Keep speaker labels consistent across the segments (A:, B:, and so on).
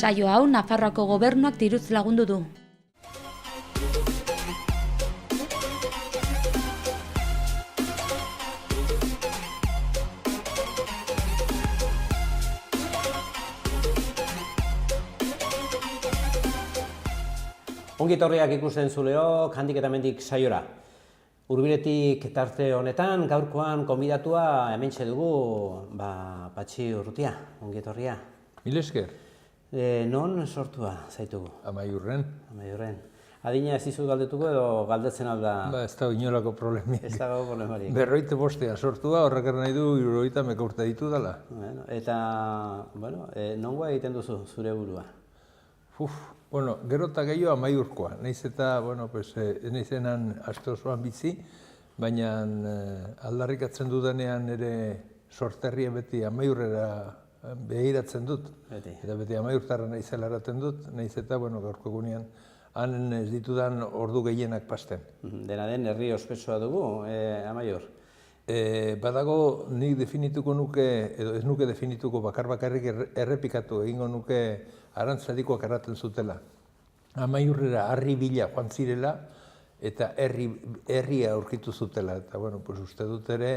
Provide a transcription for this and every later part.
A: Saio hau Nafarroako gobernuak diruz lagundu du.
B: Ongi etorriak ikusten zuleok, handik eta hemendik saiora. Hurbiletik tarte honetan, gaurkoan konbidatua hementxe dugu, Patxi Urrutia, ongi etorria.
C: Mil esker.
B: Non sortua zaitugu?
C: Amaiurren.
B: Amaiurren. Adina ez dizut galdetuko edo galdetzen alda?
C: Ez dago inolako problemik.
B: Ez dago problemarik.
C: 45 sortua, horrek nahi du 70 urte ditu dela.
B: Eta, nongoa egiten duzu zure burua?
C: Gero eta gehiago Amaiurkoa. Naiz eta, naizenan aste osoan bizi, baina aldarrikatzen dudanean ere sorterria beti Amaiurrera behiratzen dut. Eta beti Amaiurtarra naizela eraten dut, naiz eta, gaurko egunean, han ez ditudan ordu gehienak pasten.
B: Dena den, herri ospetsua dugu, Amaiur?
C: Badago, nik definituko nuke, edo ez nuke definituko bakarrik errepikatu egingo nuke Arantzadikoak erraten zutela. Amaiurrera harri bila joan zirela eta herria aurkitu zutela. Eta, uste dut ere,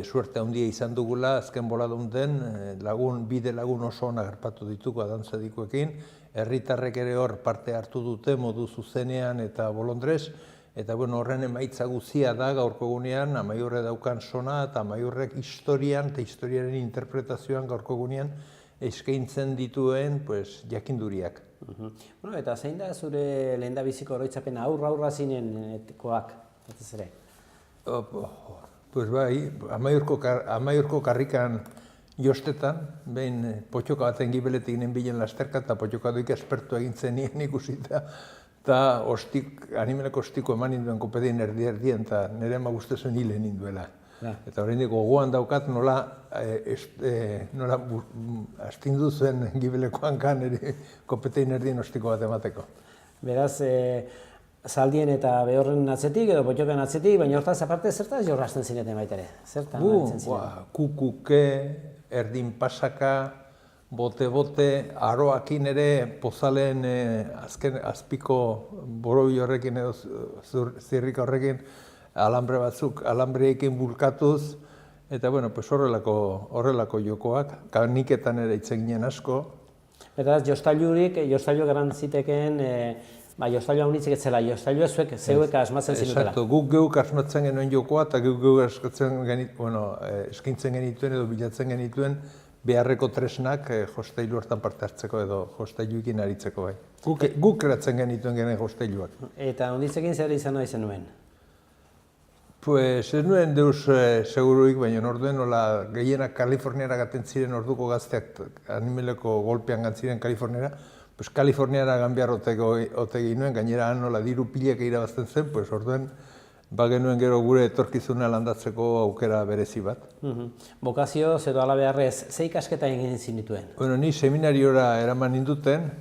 C: suerte handia izan dugula, azken boladunten, bide lagun oso onak harpatu dituko Arantzadikoekin, herritarrek ere hor parte hartu dute modu zuzenean eta bolondrez, eta horren emaitza guzia da gaurko egunean Amaiurre daukan sona eta Amaiurrek historian eta historiaren interpretazioan gaurko egunean eskaintzen dituen jakinduriak.
B: Eta zein da zure lehendabiziko oroitzapena aurra zinenkoak, ez ere?
C: Amaiurko karrikan jostetan, behin potxoka baten gibeletik nenbilen lasterka eta potxoka doik espertu egintzen nien ikusita, eta animeleko ostiko eman ninduen kopedien erdien eta nire ema guztezuen hile ninduela. Eta horrein gogoan daukat nola astindu zuen gibelekoan kan kopetein erdien ostiko bat emateko.
B: Beraz, zaldien eta behorren atzetik edo potxoken atzetik, baina hortaz aparte zertaz jorrasten zineten baita ere? Zertan aritzen ziren?
C: Kukuke, erdin pasaka, bote-bote, aroakin ere pozaleen azpiko borobi horrekin edo zirrika horrekin, alambreekin bulkatuz, eta horrelako jokoak, kaniketan ere itzen ginen asko.
B: Beraz, jostailu garantziteken, jostailu haunitzik etzela, jostailu zeuek asmatzen zinutela.
C: Exacto, guk geuk asmatzen genuen jokoa, eta guk eskintzen genituen edo bilatzen genituen beharreko tresnak jostailu hortan parte hartzeko edo jostailuekin aritzeko bai. Guk eratzen genituen genen jostailuak.
B: Eta haunitzekin zer izan nahi zenuen?
C: Ez nuen deus seguruik, baina orduen gehienak Kaliforniara gaten ziren orduko gazteak animeleko golpean gantziren Kaliforniara, Kaliforniara ganbiar otegi nuen, gainera nola diru pilek irabazten zen, orduen genuen gero gure etorkizuna landatzeko aukera berezi bat.
B: Bokazio, edo ala beharrez, ze ikasketa egin zinituen?
C: Ni seminariora eraman ninduten,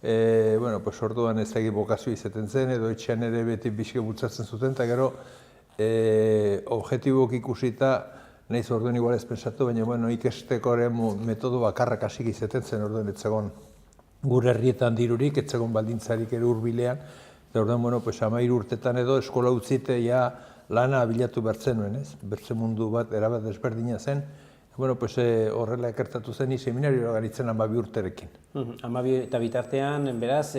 C: orduan ez egin bokazio izaten zen, edo etxean ere beti bizke bultzatzen zuten, eta gero objetibok ikusita, nahiz orduen igual ez pensatu, baina ikesteko metodo bakarrak hasik izaten zen orduen etzegon gure herrietan dirurik, etzegon baldintzarik ere hurbilean, eta orduen, 13 urtetan edo eskola utzite lana bilatu bertzen nuen, bertzen mundu bat, erabat desberdina zen, horrela ekertatu zen seminarioa garitzen 12 urterekin.
B: 12 eta bitartean, beraz...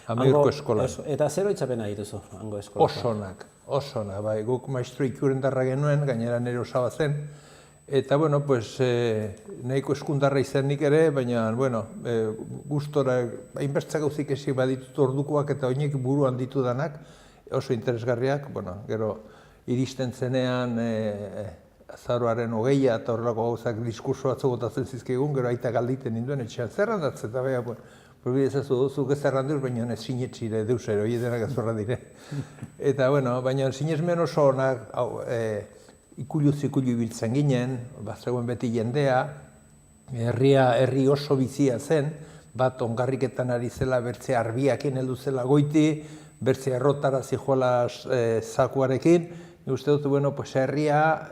C: Amaiurko eskola.
B: Eta zer oitzapena dituzu, hango eskola?
C: Osonak, bai, guk maestro ikurendarra genuen, gainera nire osaba zen, eta, nahiko eskundarra izanik ere, baina, gustora, hainbertzak gauzik esik baditut ordukoak eta oinek buruan ditudanak, oso interesgarriak, gero, iristen zenean, azaroaren 20 eta horrelako gauzak diskurso batzuk botatzen zizkigun, gero aita galditen ninduen etxean zerrandatzen, eta beha, probidezazu duzuk ez zerranduz, baina ez sinetxire deus ero, hile denak azorra dire. Eta, baina sinesmen oso honak, ikulu biltzen ginen, zegoen beti jendea, herri oso bizia zen, bat ongarriketan ari zela bertze arbiakin heldu zela goiti, bertze errotara zijoala zakuarekin, uste dut, herria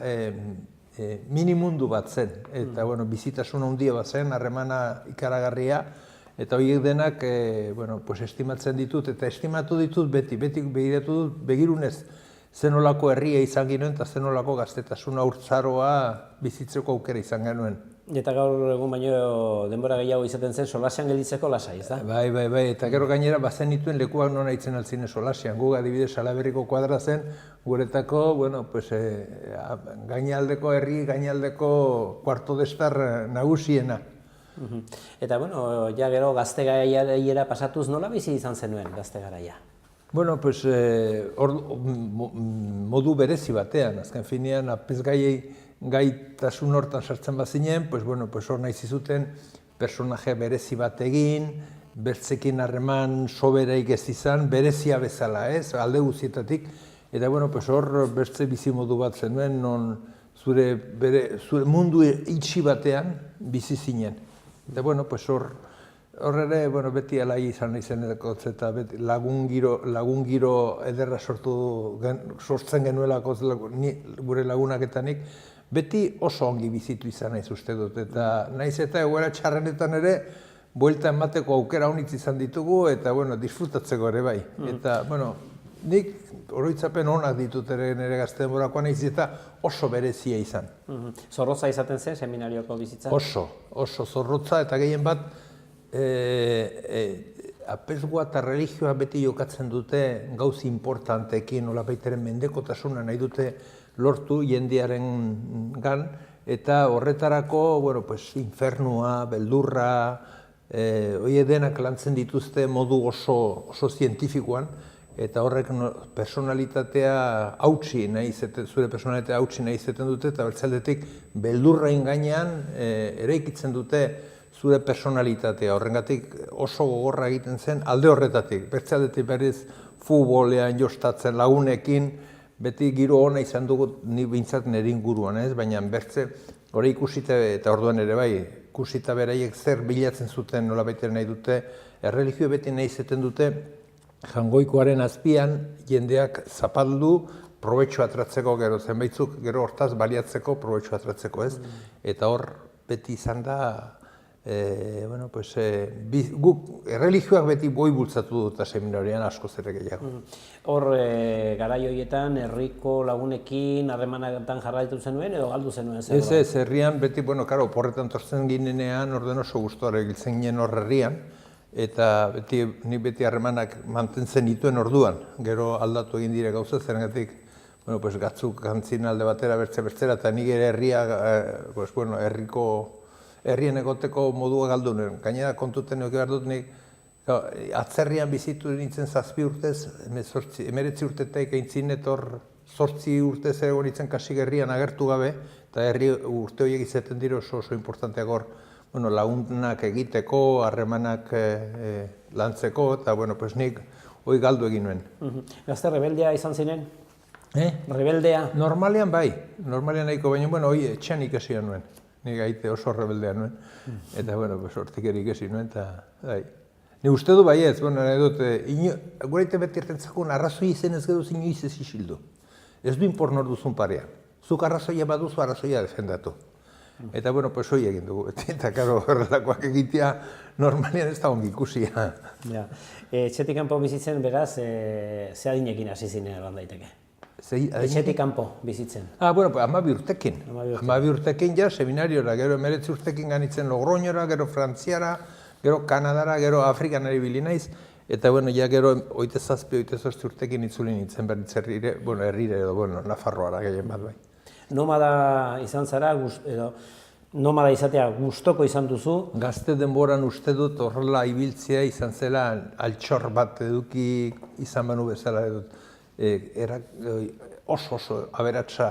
C: minimundu bat zen, eta bizitasun handia bat zen, harremana ikaragarria, Eta horiek denak, estimatzen ditut, eta estimatu ditut beti begiratu dut, begirunez zenolako herria izan ginoen, eta zenolako gaztetasuna urtzaroa bizitzeko aukera izan genuen.
B: Eta gaur egun baino denbora gehiago izaten zen solasean gelditzeko lasai, ez da?
C: Bai, eta gero gainera bazen dituen lekuak non aitzen altzine solasean. Gu adibidez Salaberriko kuadra zen, guretako, gainaldeko herri, gainaldeko kuarto destar nagusiena.
B: Eta, ja gero gazte garaiera pasatuz nola bizi izan zenuen gazte garaia?
C: Modu berezi batean, azken finean, gaitasun hortan sartzen bazinen, hor nahi zizuten personaje berezi bat egin, bertzekin harreman soberaik ez izan, berezia bezala, alde guztietatik, eta hor bertze bizi modu bat zenuen, non zure mundu itxi batean bizi zinen. Eta hor ere beti alai izan nahi zenetako, eta lagun giro ederra sortzen genuelako gure lagunaketanik, beti oso ongi bizitu izan naiz uste dut, eta naiz eta egoera txarrenetan ere buelta emateko aukera honitz izan ditugu, eta disfrutatzeko ere bai. Eta nik oroitzapen onak ditut ere nire gazte denborakoa naiz eta oso berezia izan.
B: Zorrotza izaten zen seminarioko bizitza?
C: Oso zorrotza, eta gehien bat apesgoa eta religioa beti jokatzen dute gauz importanteekin, nolabaiteren mendekotasuna nahi dute lortu jendearen gan, eta horretarako infernua, beldurra, hori denak lantzen dituzte modu oso zientifikoan, eta horrek personalitatea hautsi nahi izaten, zure personalitatea hautsi nahi izaten dute, eta bertzaldetik beldurrain gainean eraikitzen dute zure personalitatea. Horrengatik oso gogorra egiten zen alde horretatik. Bertzaldetik berriz futbolean jostatzen lagunekin, beti giro ona izan dugu ni behintzat nire inguruan, baina bertze hori ikusita eta orduan ere bai, ikusita beraiek zer bilatzen zuten nolabaiteren nahi dute, erreligio beti nahi izaten dute, jangoikoaren azpian jendeak zapaldu probetxo atratzeko gero, zenbaitzuk gero hortaz baliatzeko probetxo atratzeko, Eta hor beti izan da, guk erreligioak beti boi bultzatu dut seminarioan asko zer gehiago.
B: Hor, garai horietan, herriko lagunekin harremanetan jarraitu zenuen edo galdu zenuen?
C: Ez, herrian beti, porretan tortzen ginenean, orden oso gustora egiltzen ginen hor herrian, eta ni beti harremanak mantentzen dituen orduan, gero aldatu egin dire gauza, zerengatik gatzuk gantzin alde batera bertzera, eta nik ere herrien egoteko modua galdu nuen. Gainera kontuten egin behar dut nik, atzerrian bizitu nintzen 7 urtez, 19 urtetek eintzin etor 8 urtez egon nintzen kasik herrian agertu gabe, eta herri urte horiek izaten dira oso importanteak hor, lagunak egiteko, harremanak lantzeko, eta nik hori galdu egin nuen.
B: Gazte rebeldea izan zinen? Rebeldea?
C: Normalean bai, normalean nahiko, baina hori etxean ikasian nuen. Nik aite oso rebeldea nuen, eta hortik ere ikasi nuen, eta bai. Ni uste du bai ez, nahi dut, gure aite beti ertentzakun arrazoi izen ez gedu inoiz ez isildu. Ez du inpor nor duzun parean. Zuk arrazoia baduzu, arrazoia defendatu. Eta, hori egin dugu, eta, horrelakoak egitea normalian ez da ongi ikusia.
B: Etxetik kanpo bizitzen, beraz, ze adinekin hasi zinen egon daiteke? Etxetik kanpo bizitzen?
C: 12 urtekin. 12 urtekin ja, seminariora, gero 19 urtekin ganitzen Logroñora, gero Frantziara, gero Kanadara, gero Afrikan eribili naiz, eta, ja, gero 27 urtekin itzuli nintzen berriz herrire, edo, Nafarroara gehien bat bai.
B: Nomada izan zara, edo nomada izatea gustoko izan duzu?
C: Gazte denboran uste dut horrela ibiltzea izan zela altxor bat eduki izan banu bezala edut. Oso aberatsa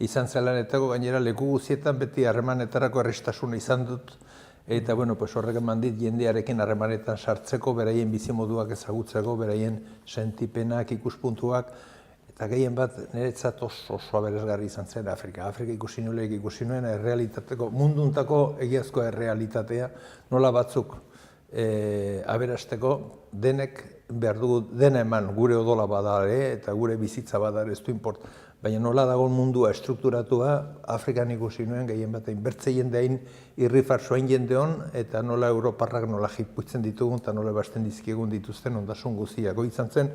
C: izan zela netako, gainera leku guztietan beti harremanetarako errestasuna izan dut. Eta horrek eman dit jendearekin harremanetan sartzeko, beraien bizimoduak ezagutzeko, beraien sentipenak, ikuspuntuak. Eta gehien bat niretzat oso aberasgarri izan zen Afrika. Afrika ikusi nuen errealitateko, munduntako egiazko errealitatea, nola batzuk aberasteko denek behar dugu dena eman gure odola badare eta gure bizitza badare ez du baina nola dagoen mundua estrukturatua, Afrikan ikusi nuen gehien bat inbertze jendeain irrifar soain jende hon, eta nola Europarrak nola jipuitzen ditugun, eta nola basten dizkiegun dituzten ondasun guztiak. Izan zen,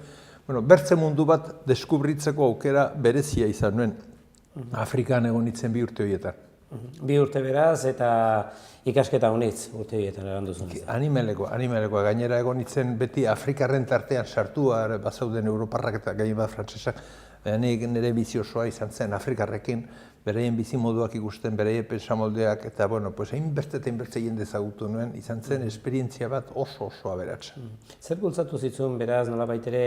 C: bertze mundu bat deskubritzeko aukera berezia izan nuen, Afrikan egon nintzen 2 urte horietan.
B: 2 urte beraz, eta ikasketa honitz urte horietan eran duzun.
C: Animalekoa. Gainera egon nintzen beti Afrikarren tartean sartua, bazauden Europarrak eta gehien bat frantsesak, nik nire bizi osoa izan zen Afrikarrekin, beraien bizi moduak ikusten, beraien pensamoldeak, eta hainbeste eta hainbeste jende ezagutu nuen, izan zen esperientzia bat oso aberatsa.
B: Zer bultzatu zitzun, beraz, nolabait ere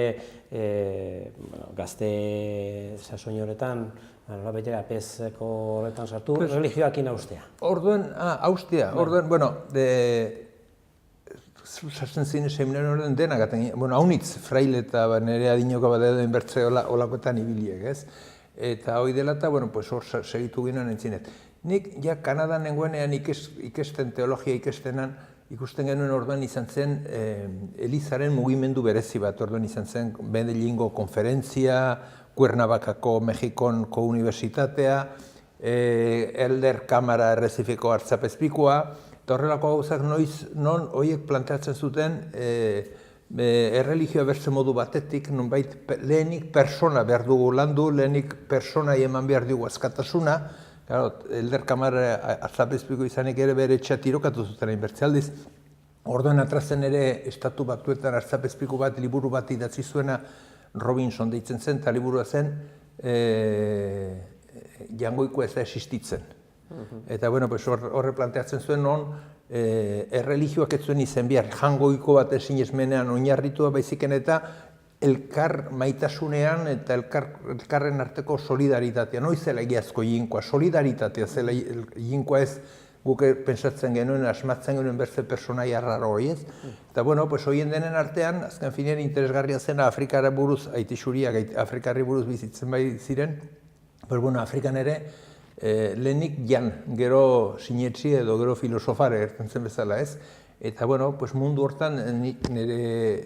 B: gazte sasoin horretan, nolabait ere apezeko horretan sartu, religioakin haustea?
C: Haustea, sartzen zine seminario horren denak gaten, haunitz, fraile eta nire adinoko bat edo inbertze olakoetan ibiliek, ez? Eta hori dela eta, hor segitu ginen entzinet. Nik, Kanadan nengoenean ikesten, teologia ikestenan, ikusten genuen orduan izan zen Elizaren mugimendu berezi bat, orduan izan zen Medellingo konferentzia, Cuernavacako Mexikon kounibertsitatea, Elder Kamara Errezifiko Artzapezpikoa, eta horrelako gauzak non horiek planteatzen zuten erreligioa bertze modu batetik, nonbait lehenik persona behar dugu landu, lehenik persona eman behar dugu askatasuna, Elder Kamara Artzapezpiko izanik ere bere etxea tirokatu zuten inbertzialdiz. Orduan atrazen ere Estatu Batuetan Artzapezpiko bat, liburu bat idatzi zuena, Robinson deitzen zen, eta liburua zen jangoikoa ez da existitzen. Eta horre planteatzen zuen non, erreligioak ez zuen izen behar, jangoiko bat esinezmenean oinarritua baiziken eta elkar maitasunean eta elkarren arteko solidaritatea. Noiz zela egiazko jinkoa, solidaritatea zela jinkoa ez guk pensatzen genuen, asmatzen genuen berze personaia raro horiez. Eta horien denen artean, azken finean interesgarria zena Afrikara buruz, Aitixuriak Afrikarri buruz bizitzen bai ziren, Afrikan ere, lehenik gero sinetxi edo gero filosofare erten bezala ez. Eta mundu hortan nire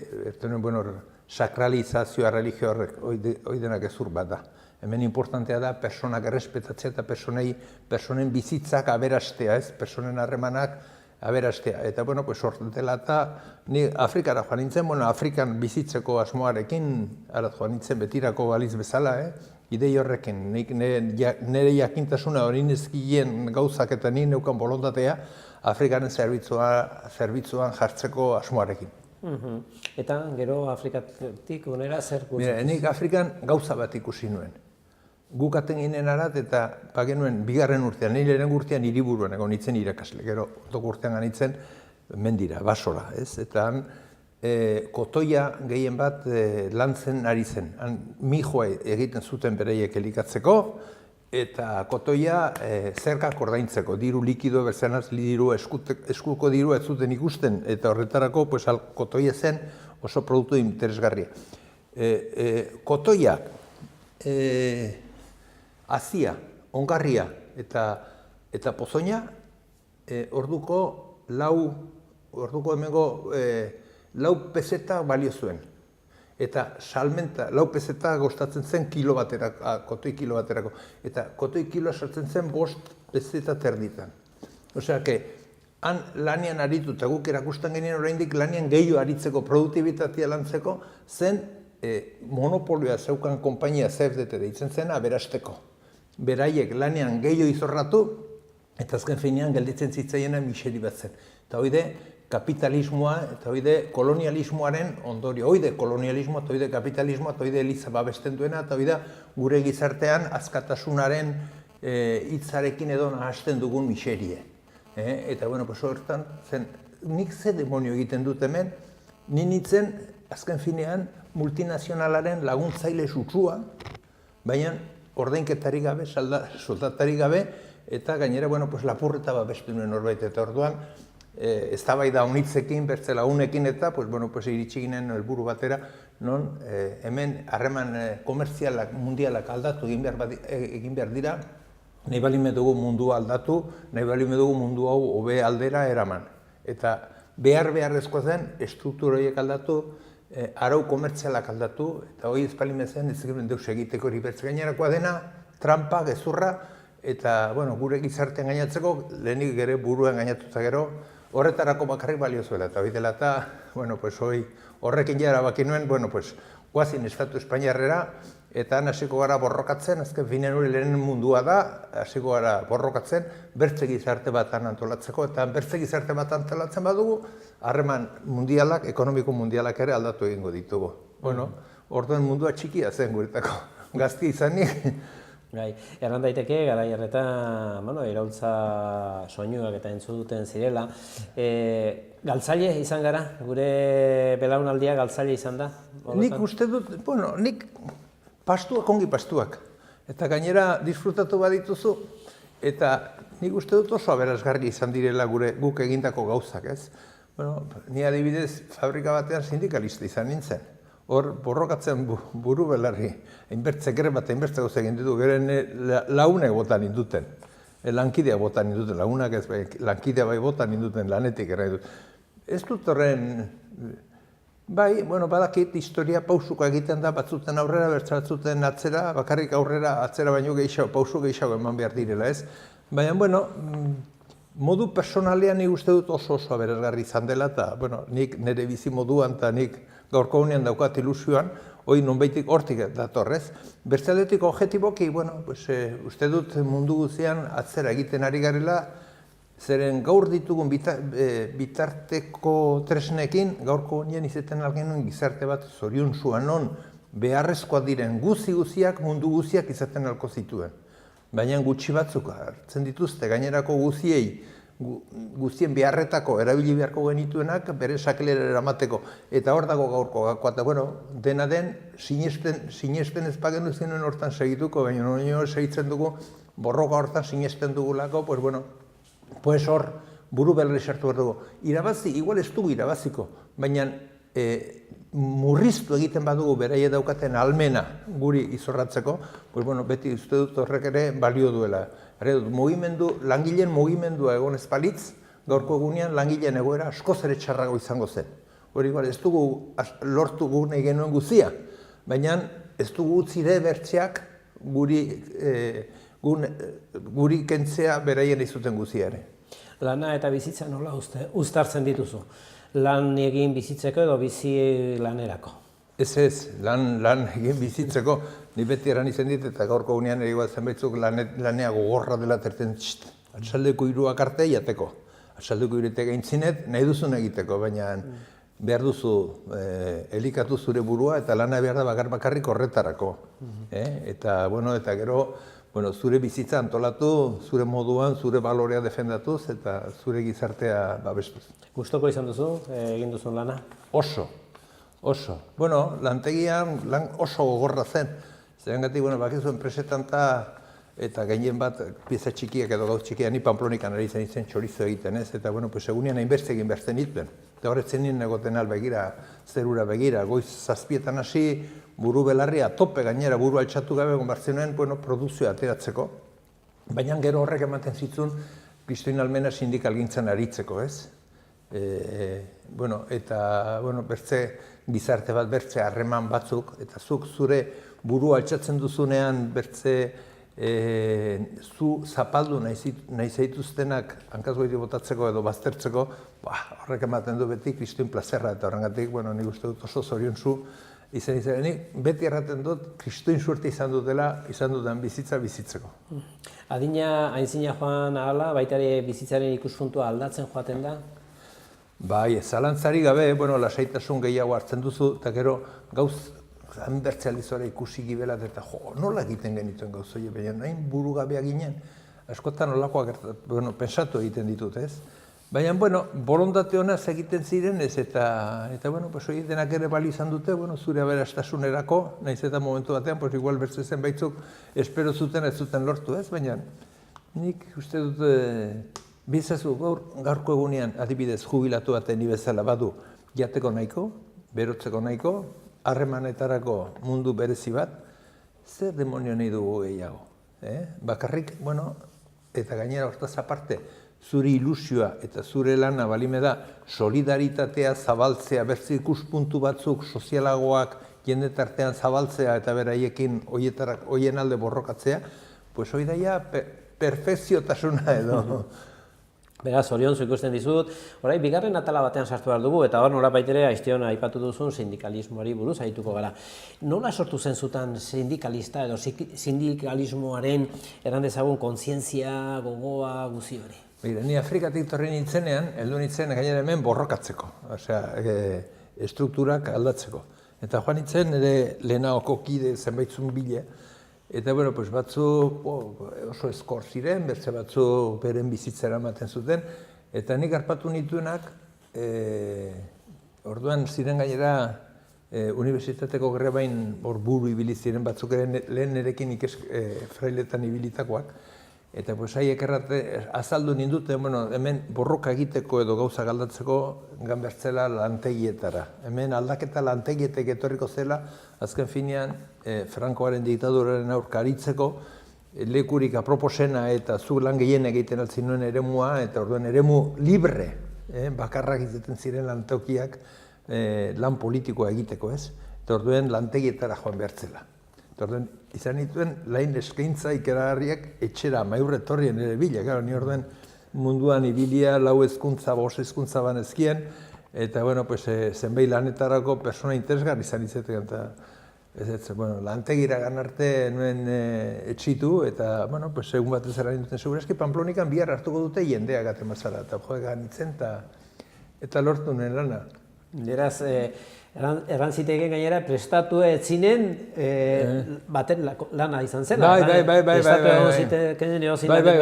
C: sakralizazioa religio horrek hori denak ezur bat da. Hemen importantea da personak errespetatzea eta personen bizitzak aberastea ez, personen harremanak aberastea. Eta hor dela eta ni Afrikara joan nintzen, Afrikan bizitzeko asmoarekin joan nintzen betirako baliz bezala, idei horrekin, nire jakintasuna hori nezkien gauzak eta nire neukan bolontatea Afrikaren zerbitzuan jartzeko asmoarekin.
B: Eta gero Afrikatik unera zer guzti?
C: Nik Afrikan gauza bat ikusi nuen. Gukaten ginen arat eta pagenuen bigarren urtean, nire lehen urtean hiriburuan egon nintzen irakasle, gero ondoko urtean ganitzen mendira, basora, ez? Eta kotoia gehien bat lantzen ari zen. Mijoa egiten zuten bereiek elikatzeko, eta kotoia zergak ordaintzeko, diru likido berzanaz, eskuko diru ez zuten ikusten, eta horretarako kotoia zen oso produktu interesgarria. Kotoiak, azia, ongarria eta pozoina, orduko hemengo 4 peseta balio zuen. Eta salmenta, 4 peseta gostatzen zen kotoi kilo baterako. Eta kotoi kiloa sartzen zen 5 peseta terditan. Osea, han lanian aritu, eta guk erakusten genien oraindik lanian gehiago aritzeko, produktibitatea lantzeko, zen monopolioa zeukan konpainia CFDT deitzen zen aberasteko. Beraiek lanean gehiago izorratu, eta azken finean gelditzen zitzaiena miseri bat zen. Eta hoide kapitalismoa, eta hoide kolonialismoaren ondorio. Hoide kolonialismoa, eta hoide kapitalismoa, eta hoide eliza babesten duena, eta hoide gure gizartean azkatasunaren hitzarekin edo nahasten dugun miserie. Eta, horretan, nik ze demonio egiten dut hemen, nintzen, azken finean, multinazionalaren laguntzaile sutsua, baina ordainketarik gabe, soldatarik gabe, eta gainera, lapurreta babestu nuen norbait, eta orduan, eztabaida unitzekin, bertze lagunekin, eta, iritsi ginen helburu batera, non, hemen harreman komertzialak, mundialak aldatu egin behar dira, nahi balime dugu mundua aldatu, nahi balime dugu mundu hau hobe aldera eraman. Eta beharrezkoa zen, estruktura horiek aldatu, arau komertzialak aldatu, eta hori ezpalimezean ez egin deus egiteko hori bertz gainerakoa dena, trampa, gezurra, eta gure gizartean gainatzeko, lehenik ere buruen gainatuta gero, horretarako bakarrik balio zuela, eta hori dela eta, horrekin jara baki nuen, guazin Estatu Espainiarrera, eta han hasiko gara borrokatzen, azken finen hori lehenen mundua da, hasiko gara borrokatzen, bertze gizarte bat antolatzeko, eta bertze gizarte bat antolatzen badugu, harreman mundialak, ekonomiko mundialak ere aldatu egingo ditugu. Orduen mundua txikia zen guretako, gazti izanik.
B: Bai, erran daiteke, garai harretan, iraultza soinuak eta entzuduten zirela. Galtzaile izan gara, gure belaunaldia galtzaile izan da?
C: Nik uste dut, nik pastuak, ongi pastuak. Eta gainera disfrutatu badituzu, eta nik uste dut oso aberasgarri izan direla guk egindako gauzak, ez? Ni adibidez, fabrika batean sindikalista izan nintzen. Hor, borrokatzen buru belarri, hainbertze greba eta hainbertze gauza egin ditu, gero launek botan induten. Lankidea botan induten, lagunak ez, lankidea bai botan induten, lanetik erra dut. Ez dut horren, badakit historia pausuko egiten da, batzuten aurrera, bertza batzuten atzera, bakarrik aurrera, atzera baino gehiago, pausu gehiago eman behar direla, ez? Baina, modu personalean nik uste dut oso aberasgarri izan dela, eta nik nire bizi moduan eta nik gaurko unean daukat ilusioan, hori nonbaitik hortik datorrez. Bertzaletik objetiboki, uste dut mundu guztian atzera egiten ari garela, zeren gaur ditugun bitarteko tresnekin, gaurko unean izaten algenuen gizarte bat zoriontsuan non beharrezkoa diren guziak mundu guziak izaten alko zituen. Baina gutxi batzuk hartzen dituzte, gainerako guztien beharretako erabili beharko genituenak bere sakelera eramateko. Eta hor dago gaurko gakoa, eta dena den, sinesten ez pagenu zenuen hortan segituko, baina nire segitzen dugu, borroka hortan sinesten dugulako, pues hor buru belarri sartu behar dugu. Irabazi, igual ez dugu irabaziko, baina murriztu egiten badugu beraie daukaten almena guri izorratzeko, beti uste dut horrek ere balio duela. Langileen mugimendua egon ez balitz, gaurko egunean langileen egoera askoz ere txarrago izango zen. Hori ez dugu lortu gu nahi genuen guzia, baina ez dugu utzire bertzeak guri kentzea beraien izuten guzia ere.
B: Lana eta bizitza nola uztartzen dituzu? Lan egin bizitzeko edo bizi lanerako?
C: Ez, lan egin bizitzeko, ni beti eran izan dit, eta gaurko unean ere zenbaitzuk lanea gogorra dela terten, atxaldeko 3 arte jateko. Atxaldeko 3 gaintzinet nahi duzun egiteko, baina behar duzu elikatu zure burua eta lana behar da bakarrik horretarako. Eta gero, zure bizitza antolatu, zure moduan, zure balorea defendatuz eta zure gizartea babestuz.
B: Gustoko izan duzu, egin duzun lana?
C: Oso. Lantegian lan oso gogorra zen. Zerangatik, bakizu enpresetan eta gainen bat pieza txikiak edo gauz txikiak, ni Pamplonikan ari zen txorizo egiten, ez? Eta, egunean hainbertze egin behar zen dituen. Eta horretzen nien egoten begira, zerura begira, goiz 7etan hasi, buru belarria, tope gainera, buru altxatu gabe egon behar zenuen, produzioa ateratzeko. Baina gero horrek ematen zitzun, kristoin almena sindikalgintzan aritzeko, ez? Eta bertze gizarte bat, bertze harreman batzuk, eta zuk zure buru altxatzen duzunean bertze zu zapaldu nahi zaituztenak hankazgoiti botatzeko edo baztertzeko, horrek ematen du beti kristoin plazerra, eta horrengatik, nik uste dut oso zoriontsu izan nik beti erraten dut kristoin suerte izan dudan bizitza bizitzeko.
B: Adina aintzina joan ahala, baita ere bizitzaren ikuspuntua aldatzen joaten da?
C: Bai, zalantzari gabe, lasaitasun gehiago hartzen duzu, eta gero gauz hanbertze aldizora ikusi gibelat eta nola egiten genituen gauz hori, baina nahin buru gabea ginen, askotan nolakoak pensatu egiten ditut, ez? Baina, borondate honaz egiten ziren ez, eta hori denak ere bali izan dute, zure aberastasunerako, nahiz eta momentu batean, igual bertze zen baitzuk espero zuten ez zuten lortu, ez? Baina, nik uste dut, bizazu gaurko egunean adibidez jubilatu baten ni bezala badu jateko nahiko, berotzeko nahiko, harremanetarako mundu berezi bat, zer demonio nahi dugu gehiago? Bakarrik, eta gainera hortaz aparte, zure ilusioa eta zure lana balime da solidaritatea zabaltzea, bertze ikuspuntu batzuk sozialagoak jendetartean zabaltzea eta beraiekin hoien alde borrokatzea, pues hoi daia perfekziotasuna edo.
B: Beraz, zoriontzu ikusten dizut, orai, bigarren atala batean sartu behar dugu, eta hor nolabait ere Aiztion aipatu duzun sindikalismoari buruz arituko gara. Nola sortu zen zutan sindikalista edo sindikalismoaren eran dezagun kontzientzia, gogoa, guzi hori?
C: Ni Afrikatik torri nintzenean, heldu nintzen gainera hemen borrokatzeko, osea, estrukturak aldatzeko. Eta joan nintzen nire lehenaoko kide zenbaitzun bile, eta bueno, pues batzuk oso eskor ziren, bertze batzuk beren bizitzera ematen zuten, eta nik harpatu nituenak, orduan ziren gainera unibertsitateko grebain buru ibili ziren batzuk ere lehen nerekin frailetan ibilitakoak, eta pues haiek azaldu ninduten, bueno, hemen borroka egiteko edo gauza galdatzeko ganbertzela lantegietara. Hemen aldaketa lantegietek etorriko zela, azken finean, Frankoaren diktaduraren aurka aritzeko, lekurik aproposena eta zu lan gehien egiten altzin nuen eremua, eta orduan eremu libre, bakarrak izaten ziren lantokiak lan politikoa egiteko, ez? Eta orduan lantegietara joan behartzela. Eta orduan izan dituen lain eskaintza ikeragarriak etxera maiurre torrien ere bila, ni orduan munduan ibilia, 4 hezkuntza, 5 hezkuntza banezkien, eta bueno, zenbait lanetarako persona interesgarri izan izaten, eta lantegira arte nuen etxitu, eta egun batez eran duten segurazki, Pamplonikan bihar hartuko dute jendea gaten mazara, eta joegan itzen, eta lortu nuen lana.
B: Beraz, erran ziteken gainera, prestatu etzinen baten lana izan zela.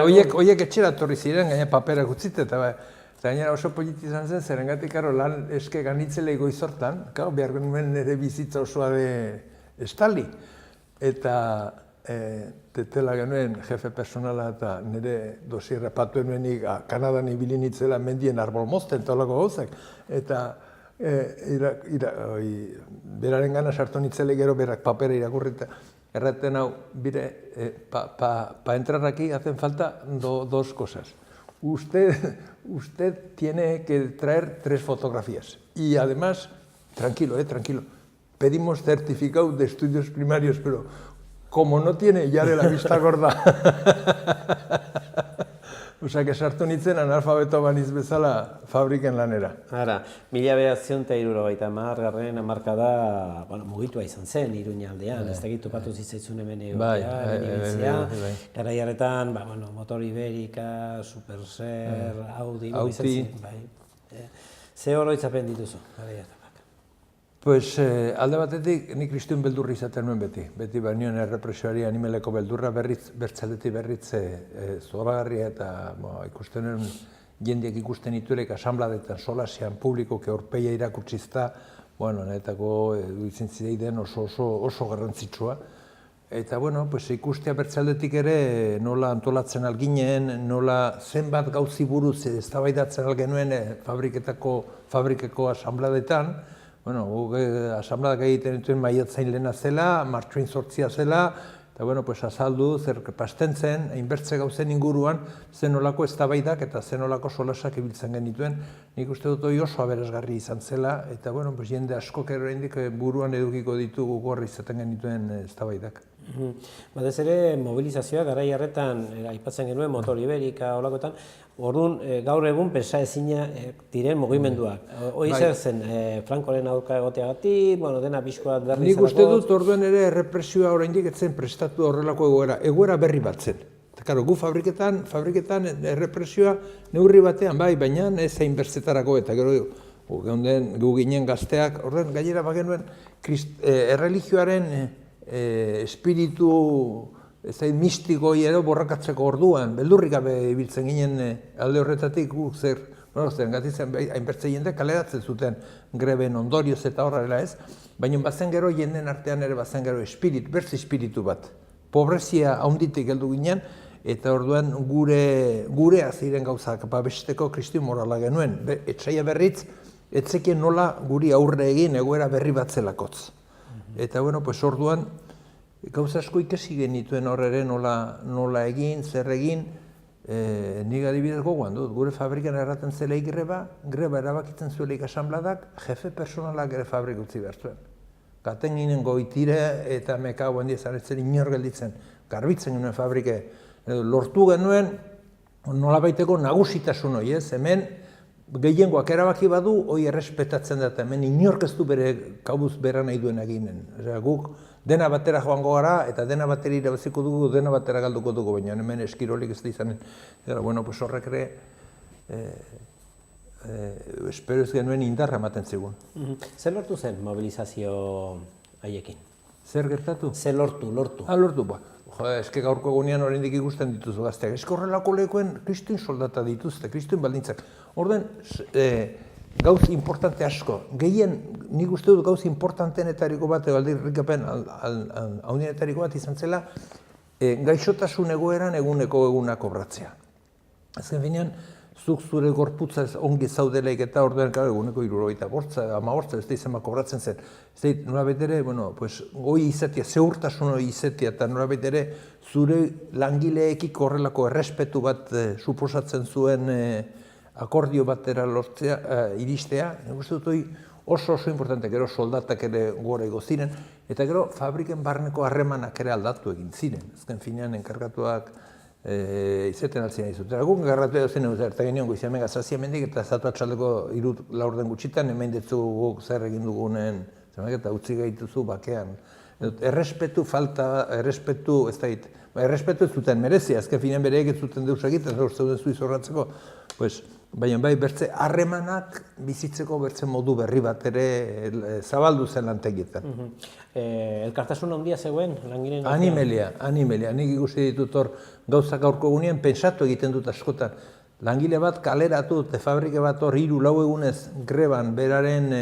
C: Oiek etxera torri ziren, gaina paperak utzit, eta gainera oso politi izan zen, zerengatik lan eske ganitzelei goizortan, behar nuen nire bizitza osoa estali. Eta tetela genuen jefe personala eta nire dosierra patu nuenik Kanadan ibili nitzela mendien arbol mozten, tolako gauzak. Eta beraren gana sartu nitzele gero berak papera irakurrita. Erraten hau, pa entrar aquí hacen falta dos cosas. Usted tiene que traer 3 fotografías. Y además, tranquilo, pedimos certificado de estudios primarios, pero como no tiene, ya de la vista gorda. Osa, que sartu nintzen analfabeto baniz bezala fabriken lanera.
B: Ara, 1970 hamarkada mugitua izan zen Iruña aldean, ez dakit topatu zitzaitzun hemen egotea, garai harretan, motor Iberika, Superser, Audi, ze oroitzapen dituzu, garai hartan?
C: Pues alde batetik nik kristun beldurri izaten nuen beti. Beti bainion errepresioari animeleko beldurra bertzaldetik berritze zoragarria eta ikusten nuen jendeak ikusten ituelek asanbladetan solasian publikoke aurpeia irakutsizta, netako duitzen zideiden oso garrantzitsua. Eta ikustea bertzaldetik ere nola antolatzen alginen, nola zenbat gauzi buruz eztabaidatzen algenuen fabrikeko asanbladetan, asambladak egiten dituen maiatzain lehena zela, martxoin 8 zela, eta azaldu zer pastentzen, hainbertze gauzen inguruan, zen nolako eztabaidak eta zen nolako solasak ibiltzen genituen. Nik uste dut oso aberasgarri izan zela, eta jende askok oraindik buruan edukiko ditugu gorri izaten genituen eztabaidak.
B: Batez ere, mobilizazioa garai harretan aipatzen genuen motor Iberika olakoetan, orduan gaur egun pesa ezina diren mugimenduak. Hoi zer zen, Frankoren aurka egoteagatik, dena pixkoat berri
C: zelako? Nik uste dut orduan ere errepresioa oraindik etzen prestatu horrelako egoera berri bat zen. Gu fabriketan errepresioa neurri batean baina ez hain bertzetarako eta gero gu ginen gazteak, orduan gainera bagenuen erreligioaren espiritu mistikoi edo borrakatzeko orduan, beldurrik gabe ibiltzen ginen alde horretatik zergatik hainbertze jende kaleratzen zuten greben ondorioz eta horrela ez, baina bazen gero jenden artean ere bazen gero bertze espiritu bat. Pobrezia haunditik heldu ginen, eta orduan gure aziren gauzak babesteko kristian morala genuen. Etxaia berriz, etzekien nola guri aurre egin egoera berri bat zelakotz. Eta orduan gauza asko ikasi genituen horre nola egin, zer egin, nik adibidez gogoan dut, gure fabrikan erraten zelaik greba erabakitzen zuelaik asanbladak, jefe personalak ere fabrik utzi behar zuen. Gaten ginen goitire eta meka guen diazaretzen inor gelditzen, garbitzen genuen fabrike. Lortu genuen, nolabaiteko nagusitasun hori, ez? Hemen gehiengoak erabaki badu, hori errespetatzen da, hemen inork ez du bere kabuz bera nahi duen eginen. Guk dena batera joango gara, eta dena batera irabaziko dugu, dena batera galduko dugu, baina hemen eskirolik ez da izanen. Bueno, pues horrek ere, espero ez genuen indarra ematen zigun.
B: Zer lortu zen mobilizazio haiekin?
C: Zer gertatu?
B: Zer lortu?
C: Lortu, ba. Eske gaurko egunean oraindik ikusten dituzu gazteak. Eske horrelako lekuen kristin soldata dituzte, kristin baldintzak. Orden, gauz importante asko. Gehien, nik uste dut gauz importanteenetariko bat, aldirrikapen haundienetariko bat izan zela, gaixotasun egoeran eguna kobratzea. Azken finean, zuk zure gorputza ongi zaudelaik eta ordean, eguneko 75, ez da izan kobratzen zen. Ez da, nolabait ere, goi izatea, zeurtasun hori izatea, eta nolabait ere, zure langileekik horrelako errespetu bat suposatzen zuen akordio batera lortzea, iristea, uste dut hori oso importante, gero soldatak ere gora igo ziren, eta gero fabriken barneko harremanak ere aldatu egin ziren. Azken finean, enkargatuak izaten altzien izutera. Guk enkargatu edo zen eguzer, eta genion goizia mega zaziamendik, eta zatu atxaldeko 3-4 gutxitan, hemen detzu guk zer egin dugunen, eta utzi gaituzu bakean. Errespetu falta, errespetu, ez da hit, errespetu ez zuten merezi, azken finean bereek ez zuten deus egiten, ez zeuden zu izorratzeko, baina bai bertze harremanak bizitzeko bertze modu berri bat ere zabaldu zen lantegietan.
B: Elkartasun handia zegoen langileen?
C: Animelia. Nik ikusi ditut hor gauzak gaurko egunean pentsatu egiten dut askotan. Langile bat kaleratu, fabrike bat hor 3-4 egunez greban beraren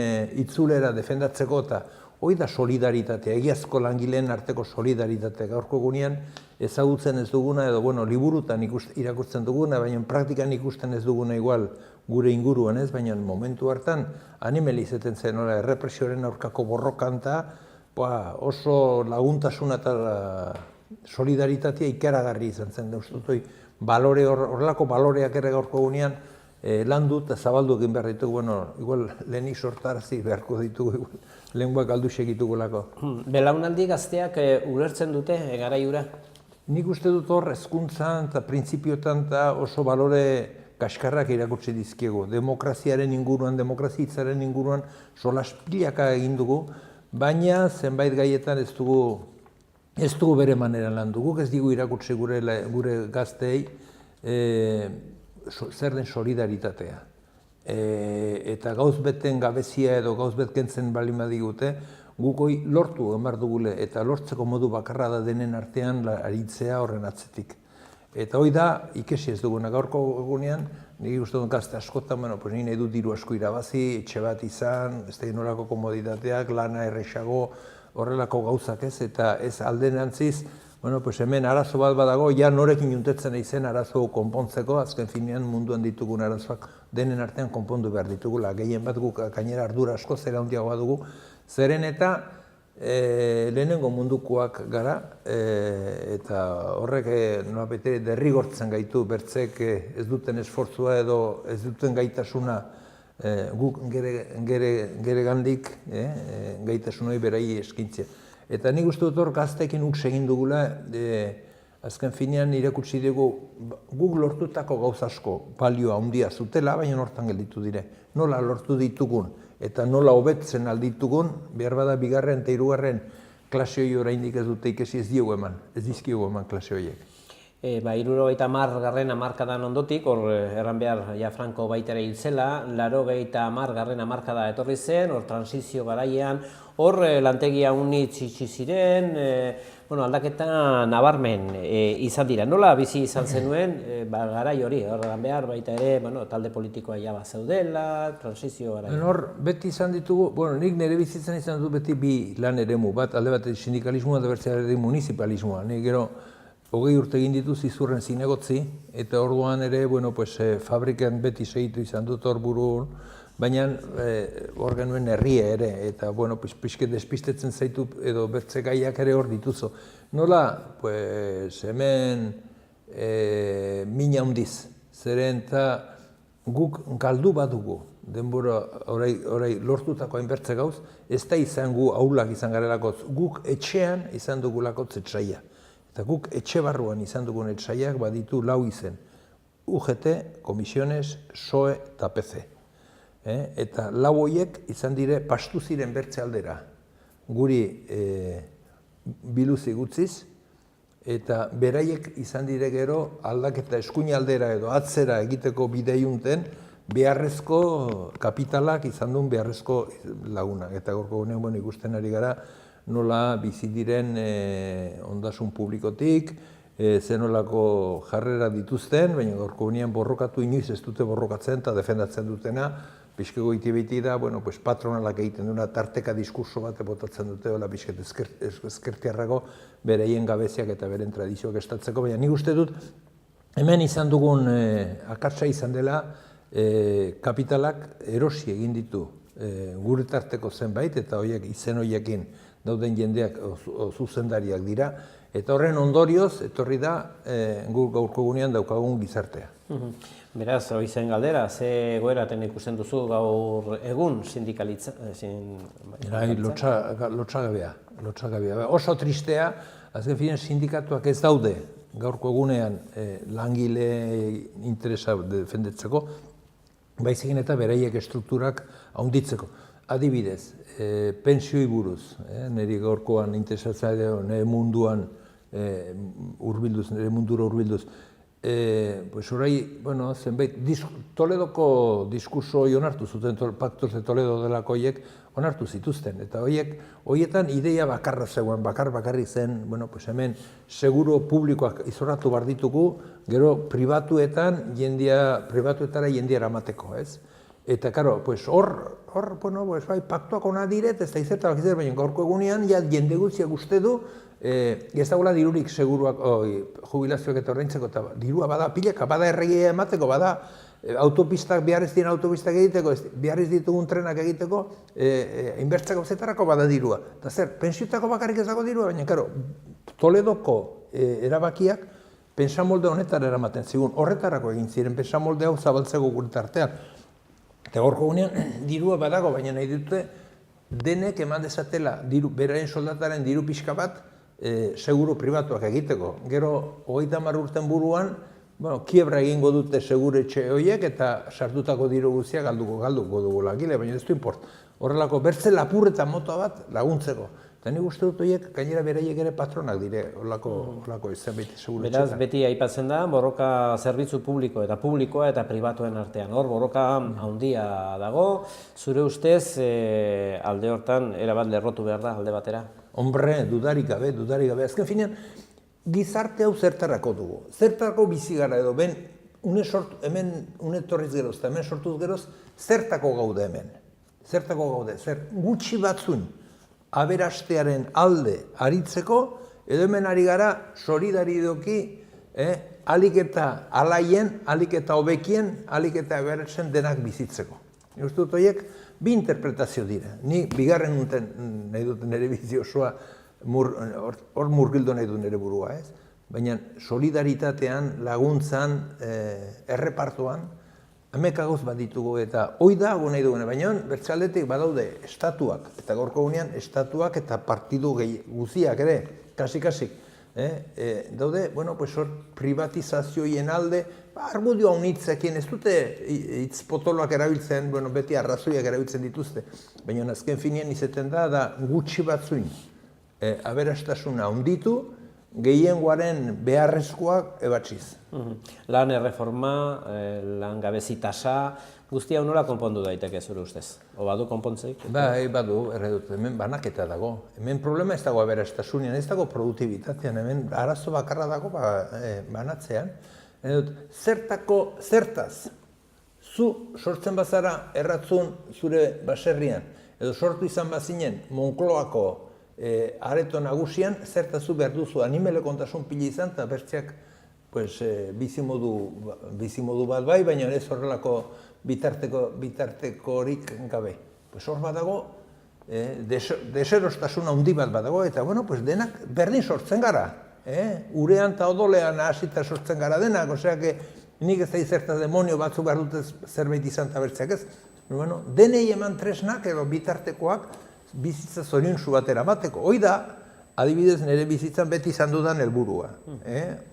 C: itzulera defendatzeko eta hori da solidaritatea, egiazko langileen arteko solidaritatea gaurko egunean ezagutzen ez duguna edo liburutan irakurtzen duguna, baina praktikan ikusten ez duguna igual gure inguruan ez, baina momentu hartan animeli izaten zen errepresioaren aurkako borrokanta oso laguntasuna eta solidaritatea ikaragarri izan zen. Horrelako baloreak ere gaurko egunean landu eta zabaldu egin behar ditugu, igual lehenik sortarazi beharko ditugu, lehenkoak galdu segitugulako.
B: Belaunaldi gazteak ulertzen dute garaiura?
C: Nik uste dut hor hezkuntzan eta printzipiotan oso balore kaskarrak irakutsi dizkiegu. Demokraziaren inguruan, demokrazitzaren inguruan solaspilaka egin dugu, baina zenbait gaietan ez dugu bere maneran lan dugu, ez digu irakutsi gure gazteei zer den solidaritatea. Eta gauz beten gabezia edo gauz bet kentzen bali madigute, gukoi lortu emar dugule eta lortzeko modu bakarra da denen artean aritzea horren atzetik. Eta hoi da, ikesi ez duguna gaurko egunean, nire uste dut gazte askotan, nire nahi dut diru asko irabazi, etxe bat izan, ez da nolako komoditateak, lana errexago, horrelako gauzak ez, eta ez alden antziz, hemen arazo bat badago, ja norekin juntetzen eizen arazo konpontzeko, azken finean munduan ditugun arazoak denen artean konpondu behar ditugula. Gehien bat guk gainera ardura asko zera handiagoa dugu, zeren eta lehenengo mundukoak gara, eta horrek nolabait derrigortzen gaitu bertzek ez duten esfortzua edo ez duten gaitasuna guk gere gandik gaitasun hori berai eskintzea. Eta nik uste dut hor gazteekin huts egin dugula, azken finean irakutsi dugu guk lortutako gauz asko balioa handia zutela, baina hortan gelditu dire. Nola lortu ditugun eta nola hobetzen alditugun, behar bada 2. eta 3. klase hori oraindik ez dute ikesi ez dizkigu eman klase horiek.
B: 70. hamarkadan ondotik, hor erran behar Franco baitera hil zela, 80. hamarkada etorri zen, hor transizio garaian, hor lantegia unitz itxi ziren, aldaketa nabarmen izan dira. Nola bizi izan zenuen garai hori, hor erran behar baita ere talde politikoa jaba zeudela, transizio garaian.
C: Hor beti izan ditugu, nik nire bizitzen izan dut beti bi lan eremu bat, alde bat sindikalismoa eta bertzea ere municipalismoa. Nik gero 20 urte egin dituz izurren zinegotzi, eta orduan ere, fabrikan beti segitu izan dut hor burun, baina hor genuen herria ere, eta pixket despistetzen zaitu edo bertze gaiak ere hor dituzu. Nola, hemen mina handiz. Zeren eta guk galdu badugu, denbora orai lortutako hainbertze gauz, ez da izan gu aulak izan garelako, guk etxean izan dugulako etsaia. Eta guk etxe barruan izan dugun etsaiak baditu 4 izen. UGT, Comisiones, PSOE eta PC. Eta 4 horiek izan dire pastu ziren bertze aldera. Guri biluzi gutziz, eta beraiek izan dire gero aldaketa eskuin aldera edo atzera egiteko bideiunten beharrezko kapitalak izan duen beharrezko lagunak. Eta gorko gunean ikusten ari gara nola bizi diren ondasun publikotik, zenolako jarrera dituzten, baina gorko gunean borrokatu inoiz ez dute borrokatzen eta defendatzen dutena, pixkego iti da, patronalak egiten duena tarteka diskurso bat botatzen dute, hola pixket ezkertiarrago bereien gabeziak eta beren tradizioak estatzeko, baina nik uste dut hemen izan dugun akatsa izan dela kapitalak erosi egin ditu gure tarteko zenbait, eta horiek izen horiekin dauden jendeak zuzendariak dira, eta horren ondorioz etorri da gaurko gunean daukagun gizartea.
B: Beraz, hori zen galdera, ze egoeraten ikusten duzu gaur egun sindikalitza?
C: Lotsagabea. Oso tristea, azken finen sindikatuak ez daude gaurko egunean langile interesa defendetzeko, baizekin eta beraiek estrukturak handitzeko. Adibidez, pentsioi buruz, niri gaurkoan interesatzea nire munduan urbilduz, nire mundura urbilduz, orai, zenbait, Toledoko diskurso hori onartu zuten, Pactos de Toledo delako horiek onartu zituzten, eta horietan ideia bakarra zegoen, bakarrik zen, hemen seguro publikoak izorratu behar ditugu, gero pribatuetara jendia eramateko, ez? Eta, karo, hor, paktuak ona diret, ez da izertabak izan, baina gaurko egunean, jende guztiak uste du, ez dagoela dirurik seguruak, jubilazioak eta ordaintzeko, eta dirua bada pileka, bada erregia emateko, bada autopistak, behar ez diren autopistak egiteko, behar ez ditugun trenak egiteko, inbertzako zetarako bada dirua. Eta zer, pentsiotako bakarrik ez dago dirua, baina, karo, Toledoko erabakiak pentsamolde honetara eramaten zigun, horretarako egin ziren pentsamolde hau zabaltzeko gure tartean. Eta gorko gunean, dirua badago, baina nahi dute denek eman dezatela beraren soldataren diru pixka bat seguru pribatuak egiteko. Gero, 30 urten buruan, kiebra egingo dute segure etxe horiek eta sartutako diru guztiak galduko dugu lagile, baina ez du import. Horrelako, bertze lapurreta motoa bat laguntzeko. Eta nik uste dut horiek, gainera beraiek ere patronak dire, horrelako zenbait seguru etxetan.
B: Beraz, beti aipatzen da, borroka zerbitzu publiko eta publikoa eta pribatuen artean. Hor, borroka handia dago, zure ustez, alde hortan, erabat lerrotu behar da, alde batera?
C: Hombre, dudarik gabe. Azken finean, gizarte hau zertarako dugu. Zertarako bizi gara edo, hemen unetorriz geroz eta hemen sortuz geroz, zertako gaude hemen. Zertako gaude, zer gutxi batzun aberastearen alde aritzeko, edo hemen ari gara solidaridoki alik eta alaien, alik eta hobekien, alik eta aberatzen denak bizitzeko. Nik uste dut horiek bi interpretazio dira. Ni bigarren unten nahi dut nire bizi osoa, hor murgildo nahi dut nire burua, ez? Baina solidaritatean, laguntzan, errepartuan, amekagoz bat ditugu eta hoi da nahi duguna, baina bertsaldetik badaude estatuak, eta gorko gunean estatuak eta partidu guziak ere, kasik, daude, hor privatizazioien alde, argudio haunitzekin, ez dute hitz potoloak erabiltzen, beti arrazoiak erabiltzen dituzte, baina azken finean izeten da gutxi batzuin aberastasuna handitu, gehiengoaren beharrezkoak ebatziz.
B: Lan erreforma, lan gabezi tasa, guztia nola konpondu daiteke zure ustez? O badu konpontzeik?
C: Badu, erredut, hemen banaketa dago. Hemen problema ez dago aberastasunean, ez dago produktibitatean, hemen arazo bakarra dago banatzean. Zertaz, zu sortzen bazara erratzun zure baserrian, edo sortu izan bazinen Monkloako areto nagusian, zertazu behar duzu animele kontasun pila izan, eta bertzeak bizimodu bat bai, baina ez horrelako bitartekorik gabe. Hor badago, deserostasun handi bat badago, eta denak berdin sortzen gara. urean eta odolean hasita sortzen gara denak, osea, nik ez da izerta demonio batzu behar dute zerbait izan tabertzeak ez. Bueno, denei eman tresnak edo bitartekoak bizitza zoriontsu batera mateko. Hoi da, adibidez nire bizitzan beti izan dudan helburua.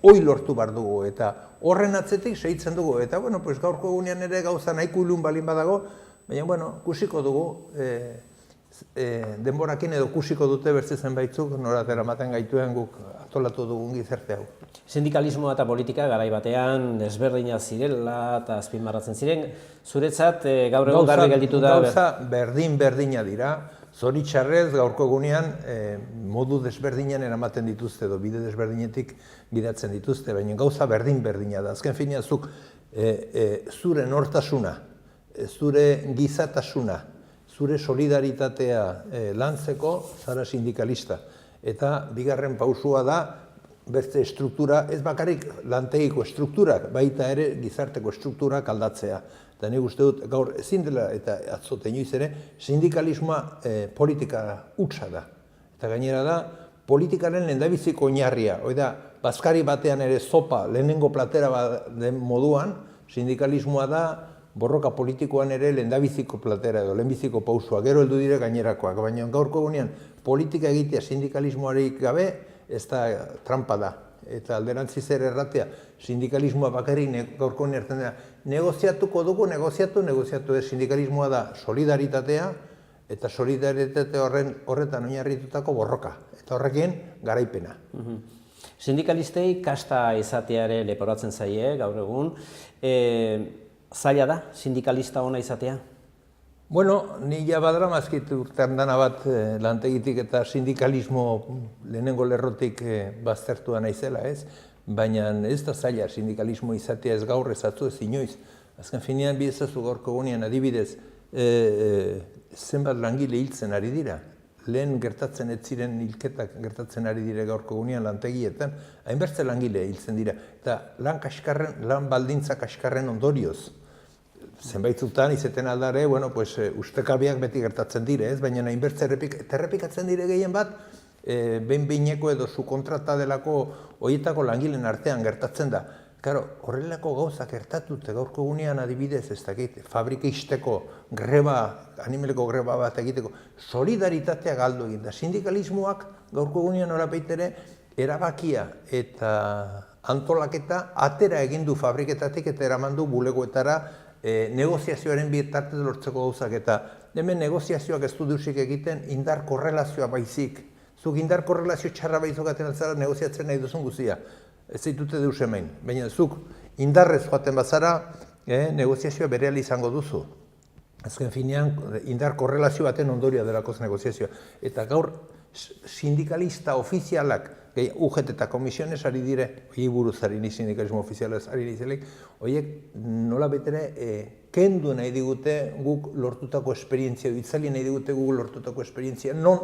C: Hoi lortu behar dugu eta horren atzetik segitzen dugu. Eta, bueno, pues gaurko egunean ere gauza nahiko ilun balin badago, baina, bueno, kusiko dugu, denborakin edo kusiko dute bertze zenbaitzuk noratera maten gaituen guk antolatu dugun gizarte hau.
B: Sindikalismoa eta politika garai batean desberdinak zirela eta azpimarratzen ziren. Zuretzat gaur egun garbi gelditu da...
C: Gauza berdina dira. Zoritxarrez gaurko egunean modu desberdinen eramaten dituzte edo bide desberdinetik bidatzen dituzte, baina gauza berdina da. Azken finean zuk zure nortasuna, zure gizatasuna, zure solidaritatea lantzeko zara sindikalista. Eta bigarren pausua da, beste estruktura, ez bakarrik lantegiko estrukturak, baita ere gizarteko estrukturak aldatzea. Eta nik uste dut, gaur ezin dela eta atzote inoiz ere, sindikalismoa politika hutsa da. Eta gainera da, politikaren lehendabiziko oinarria. Hoi da, bazkari batean ere zopa lehenengo platera den moduan, sindikalismoa da, borroka politikoan ere lehendabiziko platera edo lehenbiziko pausua, gero heldu dire gainerakoak, baina gaurko egunean politika egitea sindikalismoarik gabe ez da trampa da. Eta alderantziz ere erratea, sindikalismoa bakarrik gaurko egunean erten dira, negoziatuko dugu, negoziatu ez, sindikalismoa da solidaritatea eta solidaritate horretan oinarritutako borroka, eta horrekin garaipena.
B: Sindikalistei kasta izateare leporatzen zaie gaur egun, zaila da, sindikalista ona izatea?
C: Bueno, ni ja badramazkit urtean dana bat lantegitik eta sindikalismo lehenengo lerrotik baztertua naizela, ez? Baina ez da zaila sindikalismo izatea ez gaur ez atzu ez inoiz. Azken finean bidezazu gaurko egunean adibidez zenbat langile hiltzen ari dira. Lehen gertatzen ez ziren hilketak gertatzen ari dire gaurko egunean lantegietan, hainbertze langile hiltzen dira. Eta lan baldintza kaskarren ondorioz. Zenbaitzutan izeten aldare, bueno, ustekabiak beti gertatzen dire, ez? Baina hainbertze errepikatzen dire gehien bat, behin-behineko edo sukontrata delako horietako langileen artean gertatzen da. Karo, horrelako gauzak gertatute gaurko egunean adibidez, ez dakit, fabrika ixteko greba, animeleko greba bat egiteko, solidaritatea galdu egin da. Sindikalismoak gaurko egunean horapeitere erabakia eta antolaketa atera egin du fabriketatik eta eraman du bulegoetara negoziazioaren bitartez lortzeko gauzak eta hemen negoziazioak ez du dusik egiten indar korrelazioa baizik. Zuk indar korrelazio txarra baizukaten altzara negoziatzen nahi duzun guzia. Ez zaitute deus hemen, baina zuk indarrez joaten bazara negoziazioa berehala izango duzu. Azken finean indar korrelazio baten ondorioa delakoz negoziazioa. Eta gaur sindikalista ofizialak, UGT eta komisiones ari dire, hori buruz ari ni sindikalismo ofizialaz ari nizelek, horiek nola betere kendu nahi digute guk lortutako esperientzia, itzali nahi digute guk lortutako esperientzia, non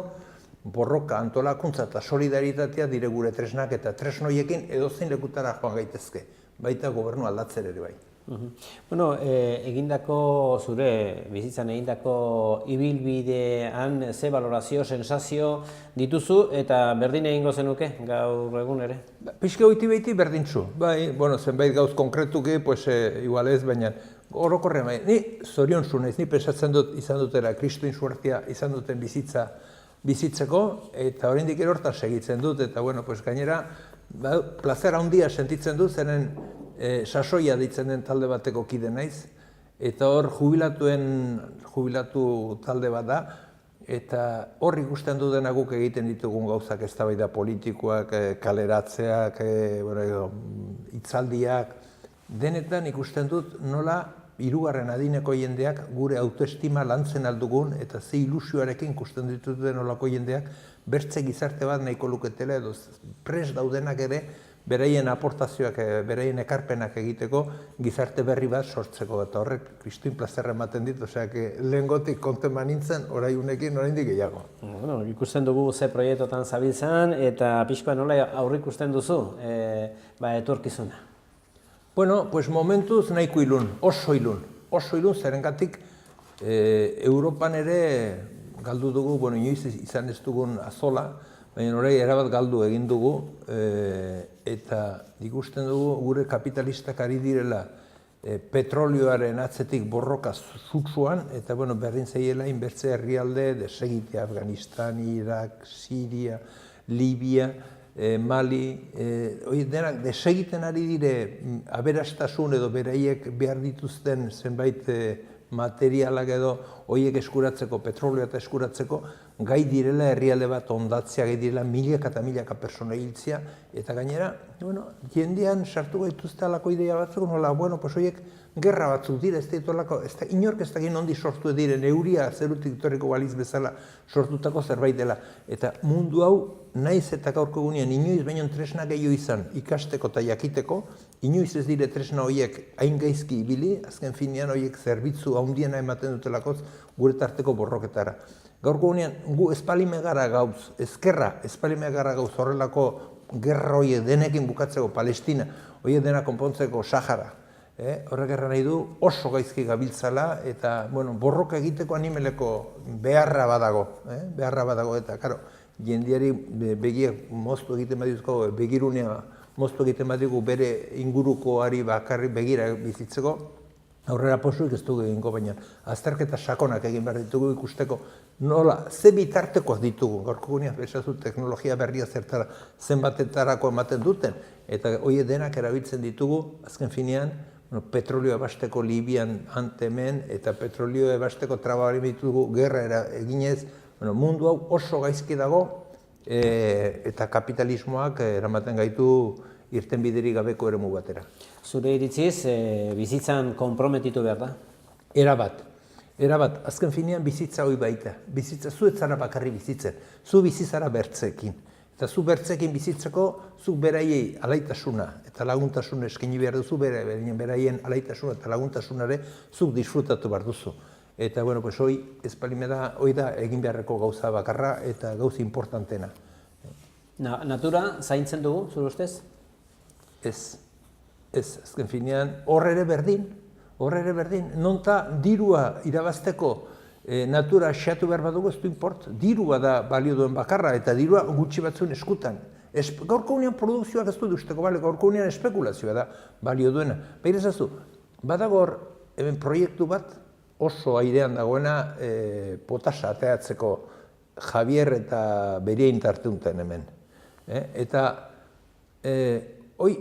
C: borroka, antolakuntza eta solidaritatea dire gure tresnak eta tresnoiekin edozein lekutara joan gaitezke, baita gobernu aldatzen ere bai.
B: Bueno, zure bizitzan egindako ibilbidean ze valorazio, sensazio dituzu eta berdin egingo zenuke gaur egun ere?
C: Pixka goiti behiti berdintzu. Bai, bueno, zenbait gauz konkretuke, igual ez, baina orokorrean bai. Ni zoriontsu naiz, ni pensatzen dut izan dutera, kristuin suertia izan duten bizitzeko, eta oraindik ere hortan segitzen dut, eta bueno, gainera, plazer handia sentitzen dut, zeren sasoia ditzen den talde bateko kide naiz, eta hor jubilatu talde bat da, eta hor ikusten dudena guk egiten ditugun gauzak eztabaida politikoak, kaleratzeak, hitzaldiak, denetan ikusten dut nola hirugarren adineko jendeak gure autoestima lantzen aldugun eta ze ilusioarekin ikusten dituten nolako jendeak bertze gizarte bat nahiko luketela edo prest daudenak ere beraien aportazioak, beraien ekarpenak egiteko gizarte berri bat sortzeko eta horrek kristuin plazerra ematen dit, oseak lehengotik konten nintzen oraiunekin oraindik gehiago.
B: Ikusten dugu ze proiektotan zabiltzan eta pixkoa nola aurrikusten duzu etorkizuna?
C: Bueno, momentuz nahiko ilun, oso ilun zerengatik Europan ere galdu dugu, inoiz izan ez dugun azola, baina orain erabat galdu egin dugu, eta ikusten dugu gure kapitalistak ari direla petrolioaren atzetik borroka zutsuan, eta berdin zeiela inbertze herrialde desegitea Afganistan, Irak, Siria, Libia, Mali, denak desegiten ari dire aberastasun edo beraiek behar dituzten zenbait materialak edo horiek eskuratzeko, petrolioa eta eskuratzeko, gai direla herrialde bat ondatzea, gai direla milaka eta milaka persona hiltzea, eta gainera, jendean sartu gaituzte alako ideia batzuk, nola, horiek gerra batzuk dira, inork ez dakit nondi sortu diren, euria zerutik torriko baliz bezala sortutako zerbait dela. Eta mundu hau, naiz eta gaurko gunean, inoiz baino tresna gehiago izan ikasteko eta jakiteko, inoiz ez dire tresna horiek hain gaizki ibili, azken finean horiek zerbitzu handiena ematen dutelakoz gure tarteko borroketara. Gaurko gunean, gu espalimegara gauz, ezkerra espalimegara gauz horrelako gerra horiek denekin bukatzeko Palestina, horiek dena konpontzeko Sahara. Horrek erran nahi du oso gaizki gabiltzala eta borroka egiteko animeleko beharra badago eta jendeari begiak moztu egiten badizko, begirunea moztu egiten badigu bere ingurukoari bakarrik begira bizitzeko, aurrera posuik ez dugu egingo, baina azterketa sakonak egin behar ditugu ikusteko nola, ze bitartekoak ditugu, gaurko gunean besazu teknologia berria zertara zenbatetarako ematen duten, eta horiek denak erabiltzen ditugu, azken finean, petrolioa ebasteko Libian hemen eta petrolioa ebasteko traba hori ditugu gerra eginez, mundu hau oso gaizki dago eta kapitalismoak eramaten gaitu irtenbiderik gabeko eremu batera.
B: Zure iritziz, bizitzan konprometitu behar da?
C: Erabat, azken finean bizitza hori baita. Bizitza, zu ez zara bakarri bizitzen, zu bizitzara bertzekin. Eta zu bertzekin bizitzeko, zu beraiei alaitasuna eta laguntasuna eskaini behar duzu, beraien alaitasuna eta laguntasunare zuk disfrutatu behar duzu. Eta, hori da egin beharreko gauza bakarra eta gauza importantena.
B: Natura zaintzen dugu, zure ustez?
C: Ez, azken finean, hor ere berdin, nonta dirua irabazteko natura xeatu behar badugu ez du import, dirua da balio duen bakarra eta dirua gutxi batzuen eskutan. Gaurko unean produkzioak ez du usteko, gaurko unean espekulazioa da balio duena. Baina ezazu, badago hor hemen proiektu bat oso airean dagoena potasa ateatzeko Javier eta Berien tartunten hemen. Eta hoi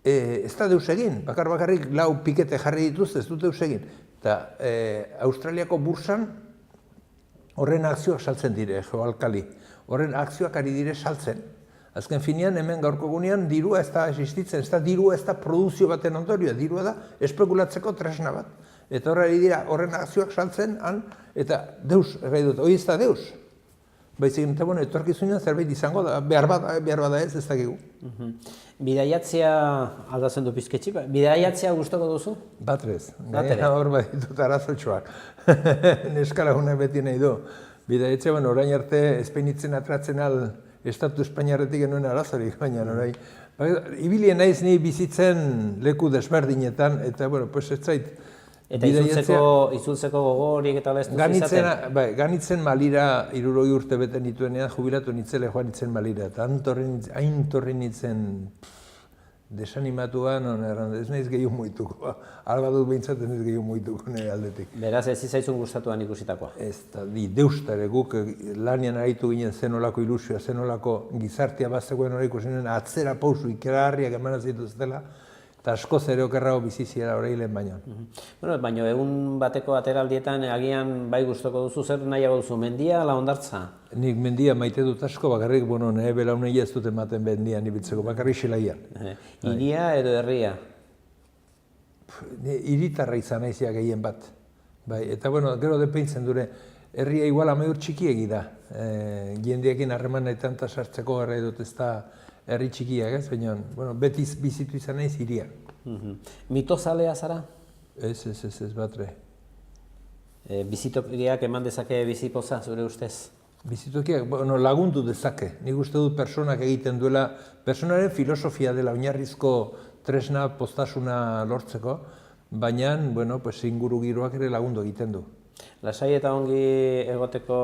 C: ez da deus egin, bakarrik lau pikete jarri dituzte ez dut deus egin. Eta Australiako bursan horren akzioak saltzen dire, geoalkali. Horren akzioak ari dire saltzen. Azken finean, hemen gaurko gunean, dirua ez da existitzen, ez da dirua ez da produzio baten ondorioa, dirua da espekulatzeko tresna bat. Eta horre dira horren akzioak saltzen, eta deus, errai dut, hoi ez da deus. Baizik, eta etorkizunean zerbait izango da, behar bada ez dakigu.
B: Bidaiatzea aldatzen du pizketxi, bidaiatzea gustoko duzu?
C: Batrez, gaina hor bat ditut arazotxoak. Neskalagunak beti nahi du. Bidaiatzea, orain arte espainitzen atratzen al Estatu Espainiarretik genuen arazorik, baina orain. Ibilien naiz ni bizitzen leku desberdinetan, eta, ez zait.
B: Eta itzultzeko gogorik eta ez duzu izaten?
C: Ganitzen Malira 60 urte bete nituenean, jubilatu nitzele joan nitzen Malira, eta hain torri nitzen desanimatuan, ez nahiz gehiago muituko. Alba dut behintzat ez nahiz gehiago muituko nire aldetik.
B: Beraz, ez izaizun gustatuan ikusitakoa?
C: Ez da, deustare guk lanian aritu ginen zenolako ilusioa, zenolako gizartea bazegoen hori ikusinen atzera pausu ikerarriak eman zituztela, eta asko zer okerrago biziziera horreilen baina.
B: Baina egun bateko ateraldietan agian bai gustoko duzu, zer nahiago duzu, mendia ala hondartza?
C: Nik mendia maite dut asko, bakarrik, nire belauneia ez dut ematen mendian ibiltzeko, bakarrik xelaian.
B: Hiria edo herria?
C: Hiritarra izan naizia gehien bat. Eta gero depeintzen dure, herria igual amaiur txikiegi da. Jendeekin harreman nahi tanta sartzeko errai dut ez da herri txikiak ez, baina beti bizitu izan naiz hiria.
B: Mitozalea zara?
C: Ez, batre.
B: Bizitokiak eman dezake bizipoza, zure ustez?
C: Bizitokiak lagundu dezake. Nik uste dut personak egiten duela, personaren filosofia dela oinarrizko tresna postasuna lortzeko, baina inguru giroak ere lagundu egiten du.
B: Lasai eta ongi egoteko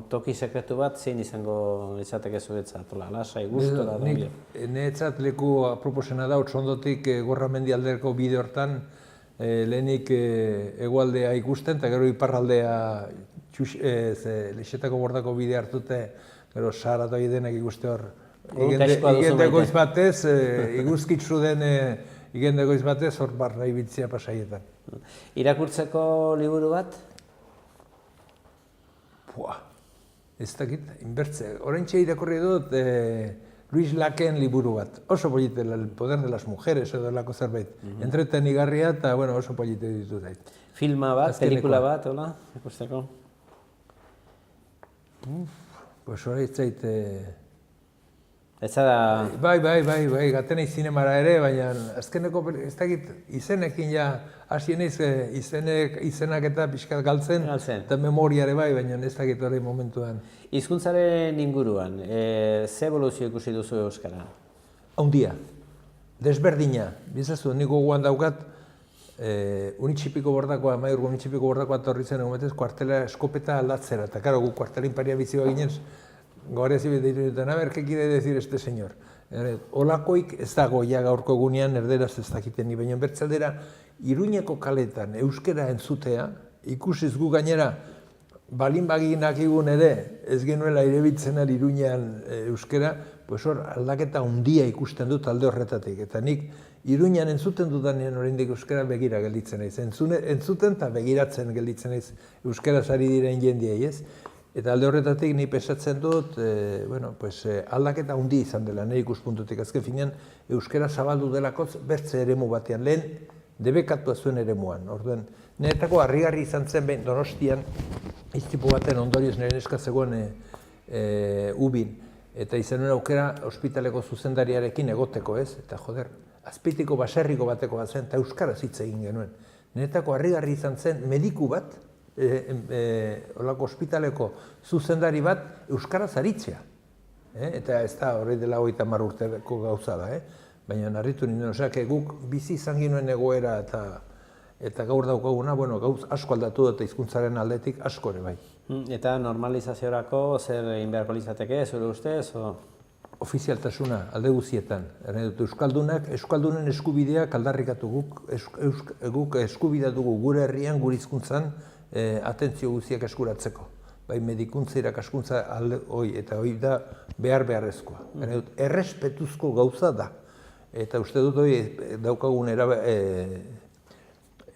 B: toki sekretu bat zein izango izateke zuretzat? Lasai, gustora da ongi.
C: Niretzat leku aproposena da, otsondotik Gorramendi aldeko bide hortan, lehenik hegoaldea ikusten, eta gero iparraldea Lexetako Bordako bide hartute, gero Saratoa denak ikuste hor. Igende goiz batez, iguzkitzu den igende goiz batez, hor barra ibiltzea pasaietan.
B: Irakurtzeko liburu bat?
C: Ez dakit, inbertze. Oraintxe irakurri dut Luis Laken liburu bat. Oso polite, El poder de las mujeres edo lako zerbait. Entretenigarria eta oso polite ditu zait.
B: Filma bat, pelikula bat, hola, ikusteko?
C: Pues hori zait...
B: Ez da...
C: Bai, gatenei zinemara ere, baina azkeneko, ez dakit, izenekin ja, hasi naiz izenak eta pixkat galtzen, eta memoriare bai, baina ez dakit hori momentuan.
B: Hizkuntzaren inguruan, ze evoluzio ikusi duzu euskara?
C: Haundia, desberdina, bizazu, niko guan daukat, unitxipiko bordakoa, maiurgo unitxipiko bordakoa torri zen egometez, kuartela eskopeta aldatzera, eta karo, gu kuartelin paria bizi baginez, gaur ez ibete dirunetan, a ber, ¿qué quiere decir este señor? Olakoik ez dago ja gaurko egunean erderaz ez dakiten ni, baina bertzaldera Iruñeko kaletan euskera entzutea, ikusiz gu gainera, balin baginak igun ere, ez genuela irebitzen Iruñean euskera, pues hor aldaketa handia ikusten dut alde horretatik, eta nik Iruñean entzuten dudanean oraindik euskera begira gelditzen naiz, entzuten eta begiratzen gelditzen naiz euskaraz ari diren jendiei, ez? Eta alde horretatik ni pesatzen dut, aldaketa handi izan dela, nire ikuspuntutik. Azken finean, euskara zabaldu delakotz bertze eremu batean, lehen debekatua zuen eremuan. Orduan, niretako harrigarri izan zen behin Donostian, iztipu baten ondorioz nire neska zegoen ubin, eta izan nuen aukera ospitaleko zuzendariarekin egoteko, ez? Eta joder, azpitiko baserriko bateko bat zen, eta euskaraz hitz egin genuen. Niretako harrigarri izan zen mediku bat, olako ospitaleko zuzendari bat euskaraz aritzea. Eta ez da horrei dela 30 urteko gauza da, baina narritu ninduen, osea, guk bizi izan ginuen egoera eta gaur daukaguna, gauz asko aldatu eta hizkuntzaren aldetik asko ere bai.
B: Eta normalizaziorako zer egin beharko litzateke, zure ustez?
C: Ofizialtasuna, alde guztietan. Euskaldunen eskubideak aldarrikatu guk eskubidea dugu gure herrian, gure hizkuntzan, atentzio guztiak eskuratzeko. Bai, medikuntza irakaskuntza eta hori da beharrezkoa. Errespetuzko gauza da. Eta uste dut hori daukagun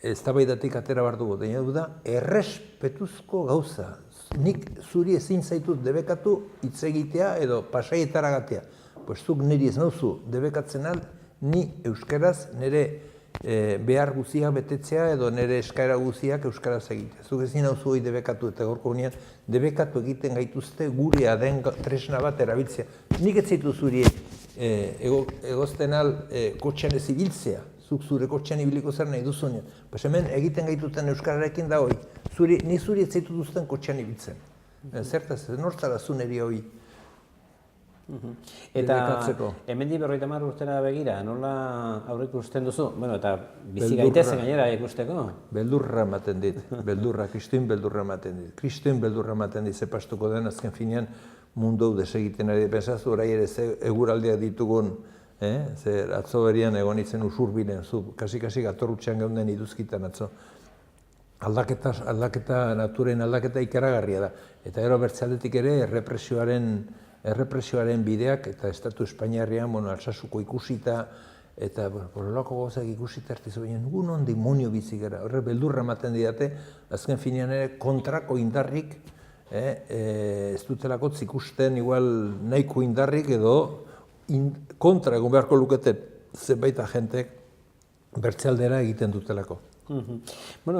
C: eztabaidatik atera behar dugu. Deina du da, errespetuzko gauza. Nik zuri ezin zaitut debekatu hitz egitea edo pasaietara gatea. Pues zuk niri ez nauzu debekatzen al, ni euskaraz nire behar guziak betetzea edo nire eskaera guziak euskaraz egitea. Zuk ezin nauzu hori debekatu eta gaurko gunean debekatu egiten gaituzte gurea den tresna bat erabiltzea. Nik ez zaitu zuri egozten al kotxean ez ibiltzea. Zuk zure kotxean ibiliko zer nahi duzunean. Pues hemen egiten gaituten euskararekin da hori. Ni zuri ez zaitu duzten kotxean ibiltzen. Zertaz, nortzara zu niri hori.
B: Eta hemendik 50 urtera begira, nola aurreikusten duzu? Eta bizi gaitezen gainera ikusteko?
C: Beldurra ematen dit, kristuin beldurra ematen dit. Kristuin beldurra ematen dit zepastuko den, azken finean mundu hau desegiten ari pentsatu, orai ere eguraldiak ditugun, atzo berian egon itzen usurbilen, kasi gatorrutxean geunden iduzkitan atzo. Aldaketa, naturen aldaketa ikaragarria da. Eta gero bertzaldetik ere errepresioaren bideak eta Estatu Espainiarrean, Altsasuko ikusita, eta horrelako gauzak ikusita artizu, baina nugu non demonio bizi gara. Horre beldurra ematen didate, azken finean ere kontrako indarrik, ez dutelako ikusten igual nahiko indarrik edo kontra egon beharko luketen zenbait agentek bertzaldera egiten dutelako.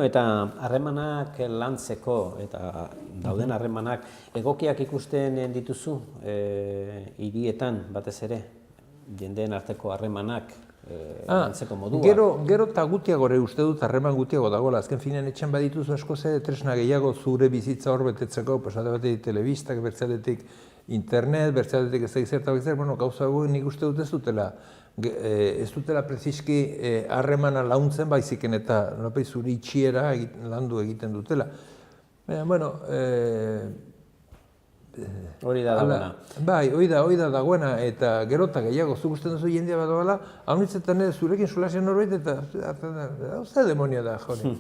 B: Eta harremanak lantzeko eta dauden harremanak egokiak ikusten dituzu hirietan batez ere, jendeen arteko harremanak lantzeko modua?
C: Gero eta gutiago ere uste dut harreman gutiago dagoela. Azken finean etxan badituzu asko tresna gehiago zure bizitza hor betetzeko, alde batetik telebistak, bertzaletik internet, bertzaletik ez da gizerta, gauza nik uste dut ez dutela preziski harremana launtzen baiziken eta zuri itxiera landu egiten dutela. Bueno,
B: Hori da dagoena.
C: Bai, hori da dagoena, eta gero eta gehiago, zuk usten duzu jendea bat doala, haunitzetan zurekin solasean norbait, eta ze demonio da, joni.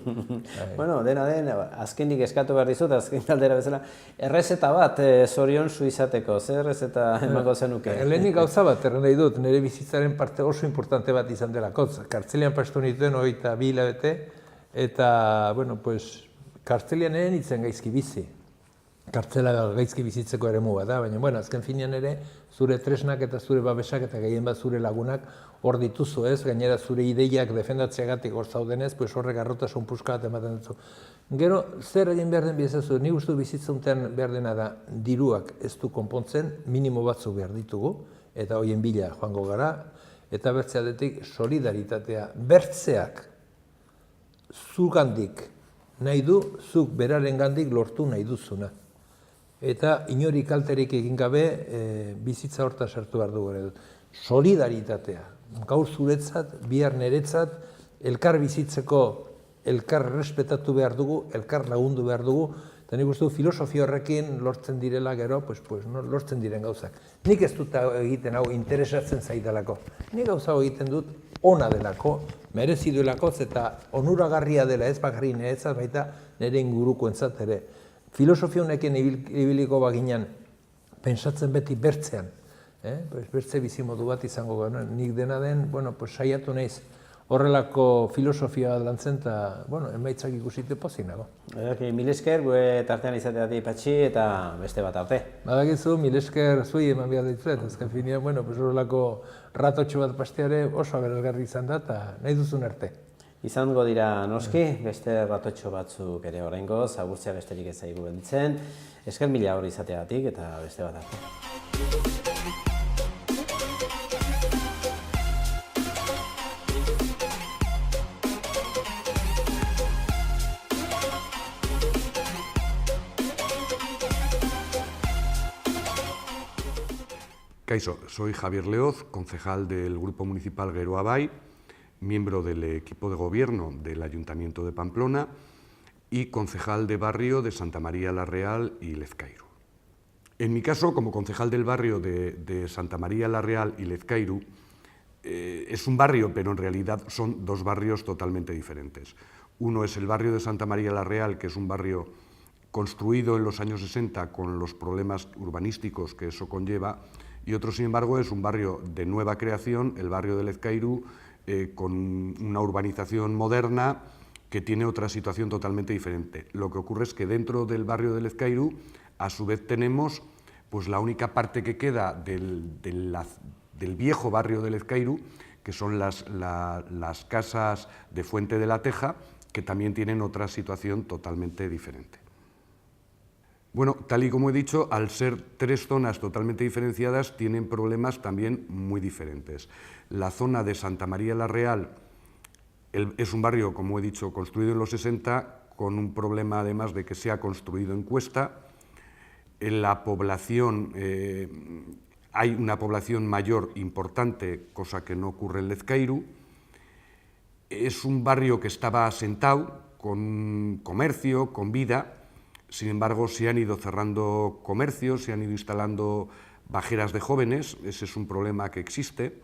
B: Bueno, dena den, azkenik eskatu behar dizut, azken aldera bezala, errezeta bat zorion zu izateko, zer errezeta emango zenuke?
C: Lehenik gauza bat, erren nahi dut, nire bizitzaren parte oso importante bat izan delako. Kartzelian pastu nituen 22 hilabete, eta, bueno, pues, kartzelian ere nintzen gaizki bizi. Kartzela gaizki bizitzeko eremu bat da, baina, bueno, azken finean ere, zure tresnak eta zure babesak eta gehien bat zure lagunak hor dituzu, ez? Gainera zure ideiak defendatzeagatik hor zaudenez, pues horrek arrotasun puska bat ematen dutzu. Gero, zer egin behar den bizazu, ni uste bizitzauntean behar dena da, diruak ez du konpontzen, minimo batzuk behar ditugu, eta hoien bila joango gara, eta bertzeadetik solidaritatea, bertzeak zugandik nahi du, zuk beraren gandik lortu nahi duzuna. Eta inori kalterik egin gabe bizitza horta sartu behar dugu ere dut. Solidaritatea, gaur zuretzat, bihar niretzat, elkar bizitzeko, elkar respetatu behar dugu, elkar lagundu behar dugu, eta nik uste du filosofia horrekin lortzen direla gero, lortzen diren gauzak. Nik ez dut egiten hau interesatzen zaidalako. Nik gauza egiten dut ona delako, merezi duelako, eta onuragarria dela ez bakarri niretzat, baita nire ingurukoentzat ere. Filosofia honekin ibiliko baginan, pentsatzen beti bertzean, bertze bizimodu bat izango genuen. Nik dena den, saiatu naiz horrelako filosofia lantzen, eta emaitzak ikusitu pozik nago.
B: Mil esker, gue tartean izateatik Patxi eta beste bat arte.
C: Badakizu, mil esker zuei eman behar ditzuet, azken finean, horrelako ratotxo bat pasteare oso aberasgarri izan da, eta nahi duzun arte.
B: Izango dira noski, beste ratotxo batzuk ere oraingoz, agurtzea besterik ez zaigu gelditzen. Esker mila hori izateagatik eta beste bat arte.
D: Kaixo, soy Javier Leoz, concejal del Grupo Municipal Geroa Bai, miembro del equipo de gobierno del Ayuntamiento de Pamplona y concejal de barrio de Santa María la Real y Lezcairu. En mi caso, como concejal del barrio de Santa María la Real y Lezcairu, es un barrio, pero en realidad son dos barrios totalmente diferentes. Uno es el barrio de Santa María la Real, que es un barrio construido en los años 60 con los problemas urbanísticos que eso conlleva, y otro, sin embargo, es un barrio de nueva creación, el barrio de Lezcairu, con una urbanización moderna que tiene otra situación totalmente diferente. Lo que ocurre es que dentro del barrio de Lezcairu, a su vez tenemos pues, la única parte que queda del viejo barrio de Lezcairu, que son las casas de Fuente de la Teja, que también tienen otra situación totalmente diferente. Bueno, tal y como he dicho, al ser tres zonas totalmente diferenciadas, tienen problemas también muy diferentes. La zona de Santa María la Real es un barrio, como he dicho, construido en los 60, con un problema además de que se ha construido en cuesta. En la población, hay una población mayor importante, cosa que no ocurre en Lezcairu. Es un barrio que estaba asentado, con comercio, con vida. Sin embargo, se han ido cerrando comercios, se han ido instalando bajeras de jóvenes, ese es un problema que existe.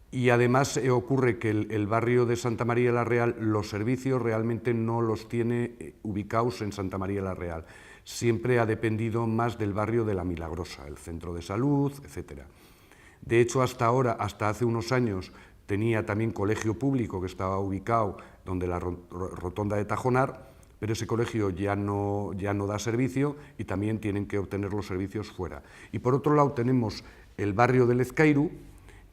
D: Y además ocurre que el barrio de Santa María la Real, los servicios realmente no los tiene ubicados en Santa María la Real. Siempre ha dependido más del barrio de La Milagrosa, el centro de salud, etc. De hecho, hasta ahora, hasta hace unos años, tenía también colegio público que estaba ubicado donde la rotonda de Tajonar, pero ese colegio ya no da servicio y también tienen que obtener los servicios fuera. Y por otro lado tenemos el barrio de Lezcairu,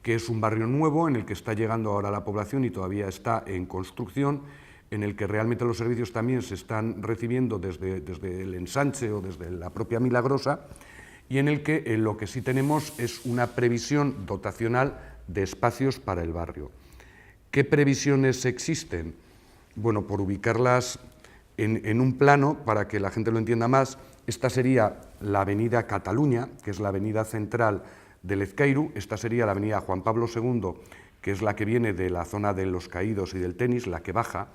D: que es un barrio nuevo en el que está llegando ahora la población y todavía está en construcción, en el que realmente los servicios también se están recibiendo desde el ensanche o desde la propia Milagrosa, y en el que lo que sí tenemos es una previsión dotacional de espacios para el barrio. ¿Qué previsiones existen? Bueno, por ubicarlas en un plano, para que la gente lo entienda más, esta sería la avenida Cataluña, que es la avenida central de Lezcairu, esta sería la avenida Juan Pablo II, que es la que viene de la zona de los Caídos y del Tenis, la que baja.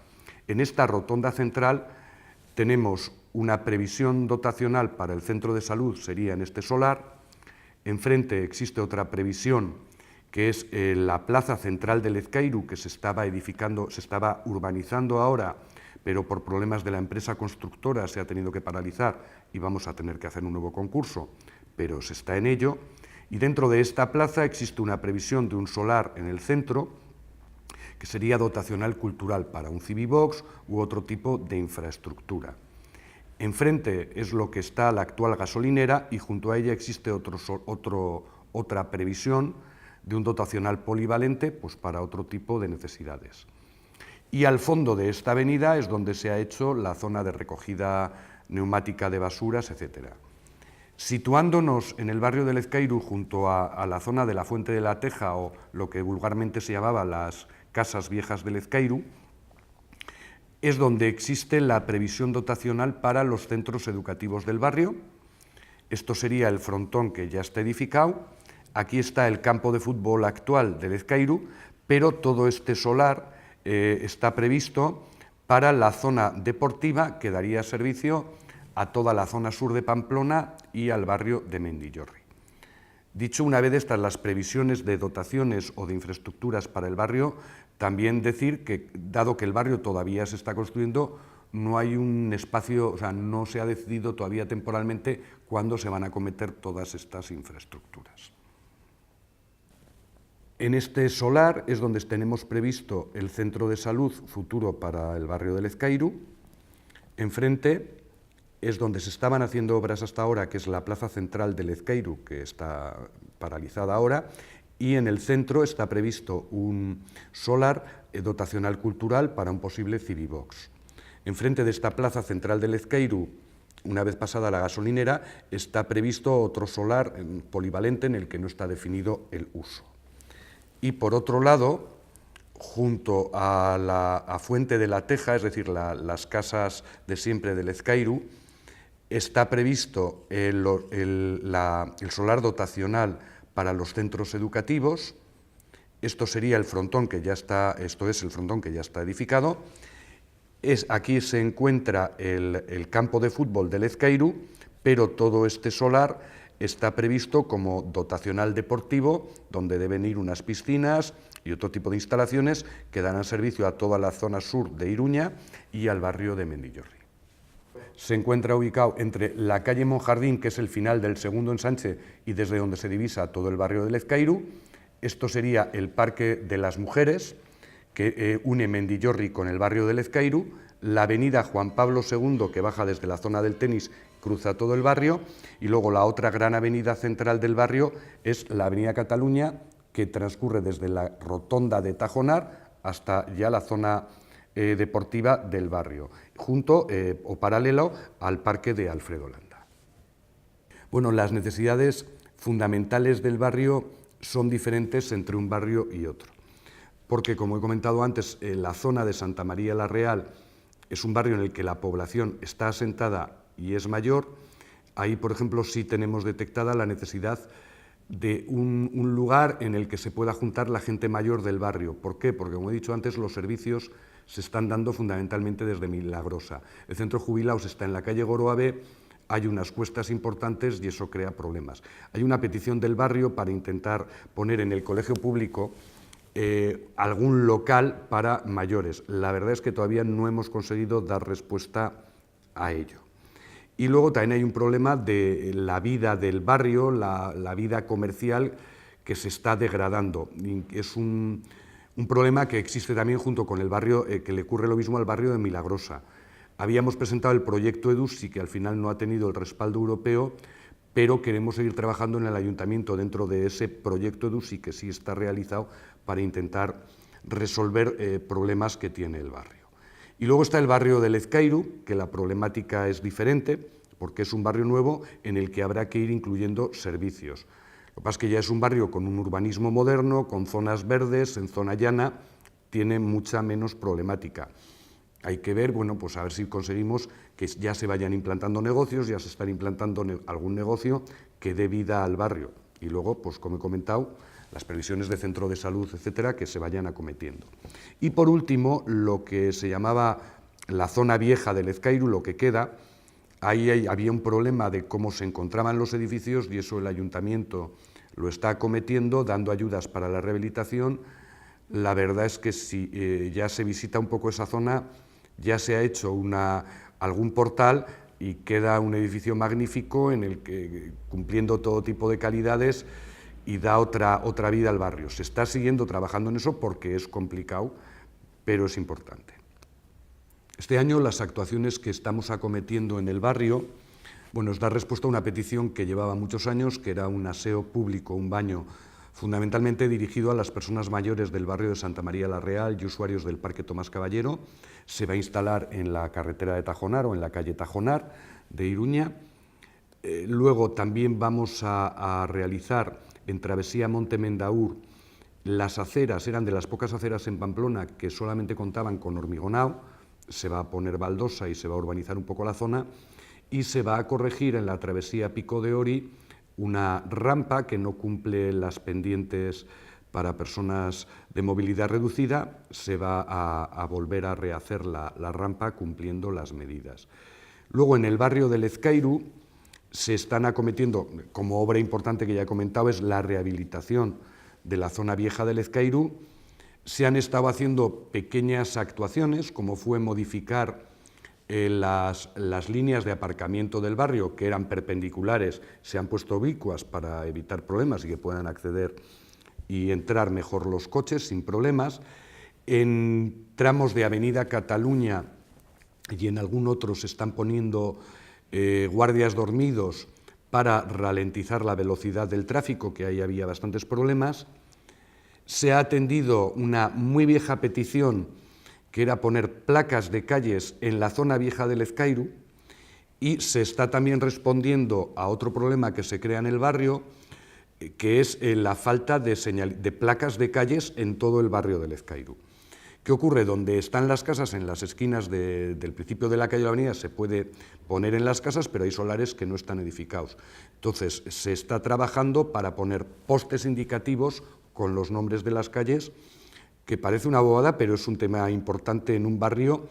D: En esta rotonda central tenemos una previsión dotacional para el centro de salud, sería en este solar. Enfrente existe otra previsión, que es la plaza central de Lezcairu, que se estaba urbanizando ahora, pero por problemas de la empresa constructora se ha tenido que paralizar y vamos a tener que hacer un nuevo concurso, pero se está en ello. Y dentro de esta plaza existe una previsión de un solar en el centro, que sería dotacional cultural para un Civibox u otro tipo de infraestructura. Enfrente es lo que está la actual gasolinera y junto a ella existe otra previsión de un dotacional polivalente, pues para otro tipo de necesidades. Y al fondo de esta avenida es donde se ha hecho la zona de recogida neumática de basuras, etc. Situándonos en el barrio de Lezcairu junto a la zona de la Fuente de la Teja, o lo que vulgarmente se llamaba las Casas Viejas de Lezcairu, es donde existe la previsión dotacional para los centros educativos del barrio. Esto sería el frontón que ya está edificado. Aquí está el campo de fútbol actual de Lezcairu, pero todo este solar está previsto para la zona deportiva que daría servicio a toda la zona sur de Pamplona y al barrio de Mendillorri. Dicho una vez estas las previsiones de dotaciones o de infraestructuras para el barrio, también decir que, dado que el barrio todavía se está construyendo, no hay un espacio, o sea, no se ha decidido todavía temporalmente cuándo se van a acometer todas estas infraestructuras. En este solar es donde tenemos previsto el centro de salud futuro para el barrio de Lezcairu. Enfrente es donde se estaban haciendo obras hasta ahora, que es la plaza central de Lezcairu, que está paralizada ahora, y en el centro está previsto un solar dotacional cultural para un posible Civibox. Enfrente de esta plaza central de Lezcairu, una vez pasada la gasolinera, está previsto otro solar polivalente en el que no está definido el uso. Y por otro lado, junto a la Fuente de la Teja, es decir, las casas de siempre de Lezcairu, está previsto el solar dotacional para los centros educativos. Esto sería el frontón que ya está, esto es el frontón que ya está edificado. Aquí se encuentra el campo de fútbol de Lezcairu, pero todo este solar está previsto como dotacional deportivo, donde deben ir unas piscinas y otro tipo de instalaciones que darán servicio a toda la zona sur de Iruña y al barrio de Mendillorri. Se encuentra ubicado entre la calle Monjardín, que es el final del segundo ensanche y desde donde se divisa todo el barrio de Lezcairu. Esto sería el Parque de las Mujeres, que une Mendillorri con el barrio de Lezcairu, la avenida Juan Pablo II, que baja desde la zona del tenis, cruza todo el barrio, y luego la otra gran avenida central del barrio es la avenida Cataluña, que transcurre desde la rotonda de Tajonar hasta ya la zona deportiva del barrio, junto o paralelo al parque de Alfredo Landa. Bueno, las necesidades fundamentales del barrio son diferentes entre un barrio y otro, porque, como he comentado antes, la zona de Santa María la Real es un barrio en el que la población está asentada y es mayor. Ahí, por ejemplo, sí tenemos detectada la necesidad de un lugar en el que se pueda juntar la gente mayor del barrio. ¿Por qué? Porque, como he dicho antes, los servicios se están dando fundamentalmente desde Milagrosa. El centro de jubilados está en la calle Goroa B, hay unas cuestas importantes y eso crea problemas. Hay una petición del barrio para intentar poner en el colegio público algún local para mayores. La verdad es que todavía no hemos conseguido dar respuesta a ello. Y luego también hay un problema de la vida del barrio, la vida comercial que se está degradando. Es un problema que existe también junto con el barrio, que le ocurre lo mismo al barrio de Milagrosa. Habíamos presentado el proyecto EDUSI, que al final no ha tenido el respaldo europeo, pero queremos seguir trabajando en el ayuntamiento dentro de ese proyecto EDUSI que sí está realizado para intentar resolver problemas que tiene el barrio. Y luego está el barrio de Lezcairu, que la problemática es diferente, porque es un barrio nuevo en el que habrá que ir incluyendo servicios. Lo que pasa es que ya es un barrio con un urbanismo moderno, con zonas verdes, en zona llana, tiene mucha menos problemática. Hay que ver, bueno, pues a ver si conseguimos que ya se vayan implantando negocios, ya se están implantando algún negocio que dé vida al barrio. Y luego, pues como he comentado, las previsiones de centro de salud, etcétera, que se vayan acometiendo. Y por último, lo que se llamaba la zona vieja del Ezcairu, lo que queda. Ahí había un problema de cómo se encontraban los edificios y eso el ayuntamiento lo está acometiendo, dando ayudas para la rehabilitación. La verdad es que si ya se visita un poco esa zona, ya se ha hecho algún portal y queda un edificio magnífico en el que, cumpliendo todo tipo de calidades, y da otra vida al barrio. Se está siguiendo trabajando en eso porque es complicado, pero es importante. Este año las actuaciones que estamos acometiendo en el barrio, bueno, es dar respuesta a una petición que llevaba muchos años, que era un aseo público, un baño fundamentalmente dirigido a las personas mayores del barrio de Santa María la Real y usuarios del Parque Tomás Caballero. Se va a instalar en la carretera de Tajonar o en la calle Tajonar de Iruña. Luego también vamos a realizar en Travesía Monte Mendaur las aceras, eran de las pocas aceras en Pamplona que solamente contaban con hormigonado. Se va a poner baldosa y se va a urbanizar un poco la zona y se va a corregir en la travesía Pico de Ori una rampa que no cumple las pendientes para personas de movilidad reducida. Se va a volver a rehacer la rampa cumpliendo las medidas. Luego en el barrio del Ezcairu se están acometiendo, como obra importante que ya he comentado, es la rehabilitación de la zona vieja del Ezcairu. Se han estado haciendo pequeñas actuaciones, como fue modificar las líneas de aparcamiento del barrio, que eran perpendiculares, se han puesto oblicuas para evitar problemas y que puedan acceder y entrar mejor los coches sin problemas. En tramos de Avenida Cataluña y en algún otro se están poniendo guardias dormidos para ralentizar la velocidad del tráfico, que ahí había bastantes problemas. Se ha atendido una muy vieja petición, que era poner placas de calles en la zona vieja del Ezcairu, y se está también respondiendo a otro problema que se crea en el barrio, que es la falta de placas de calles en todo el barrio del Ezcairu. ¿Qué ocurre? Donde están las casas, en las esquinas del principio de la calle de la avenida, se puede poner en las casas, pero hay solares que no están edificados. Entonces, se está trabajando para poner postes indicativos con los nombres de las calles, que parece una bobada, pero es un tema importante en un barrio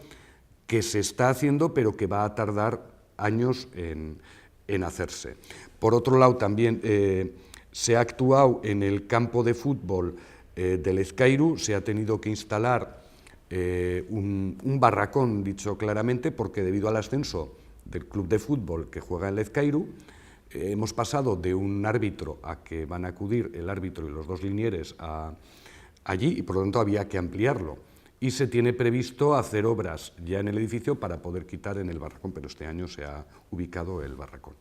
D: que se está haciendo, pero que va a tardar años en hacerse. Por otro lado, también se ha actuado en el campo de fútbol del Ezcairu, se ha tenido que instalar un barracón, dicho claramente, porque debido al ascenso del club de fútbol que juega en el Ezcairu, hemos pasado de un árbitro a que van a acudir el árbitro y los dos linieres allí, y por lo tanto había que ampliarlo. Y se tiene previsto hacer obras ya en el edificio para poder quitar en el barracón, pero este año se ha ubicado el barracón.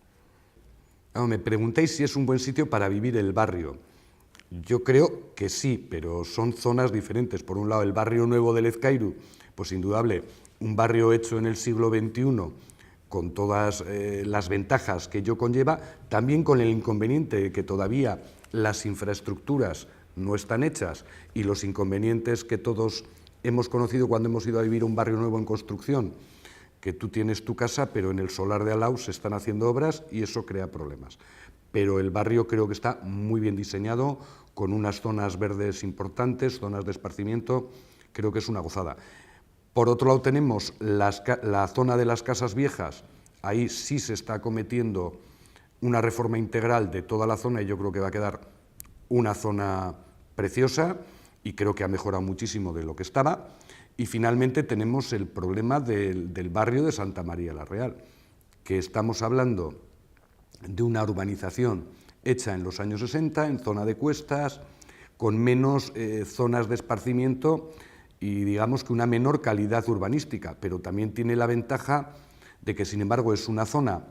D: Me preguntáis si es un buen sitio para vivir el barrio. Yo creo que sí, pero son zonas diferentes. Por un lado, el barrio nuevo del Ezcairu, pues indudable, un barrio hecho en el siglo XXI, con todas las ventajas que ello conlleva, también con el inconveniente de que todavía las infraestructuras no están hechas y los inconvenientes que todos hemos conocido cuando hemos ido a vivir un barrio nuevo en construcción, que tú tienes tu casa, pero en el solar de al lado se están haciendo obras y eso crea problemas. Pero el barrio creo que está muy bien diseñado, con unas zonas verdes importantes, zonas de esparcimiento, creo que es una gozada. Por otro lado tenemos la zona de las casas viejas, ahí sí se está acometiendo una reforma integral de toda la zona y yo creo que va a quedar una zona preciosa y creo que ha mejorado muchísimo de lo que estaba. Y finalmente tenemos el problema del barrio de Santa María la Real, que estamos hablando de una urbanización hecha en los años 60, en zona de cuestas, con menos zonas de esparcimiento y digamos que una menor calidad urbanística, pero también tiene la ventaja de que, sin embargo, es una zona,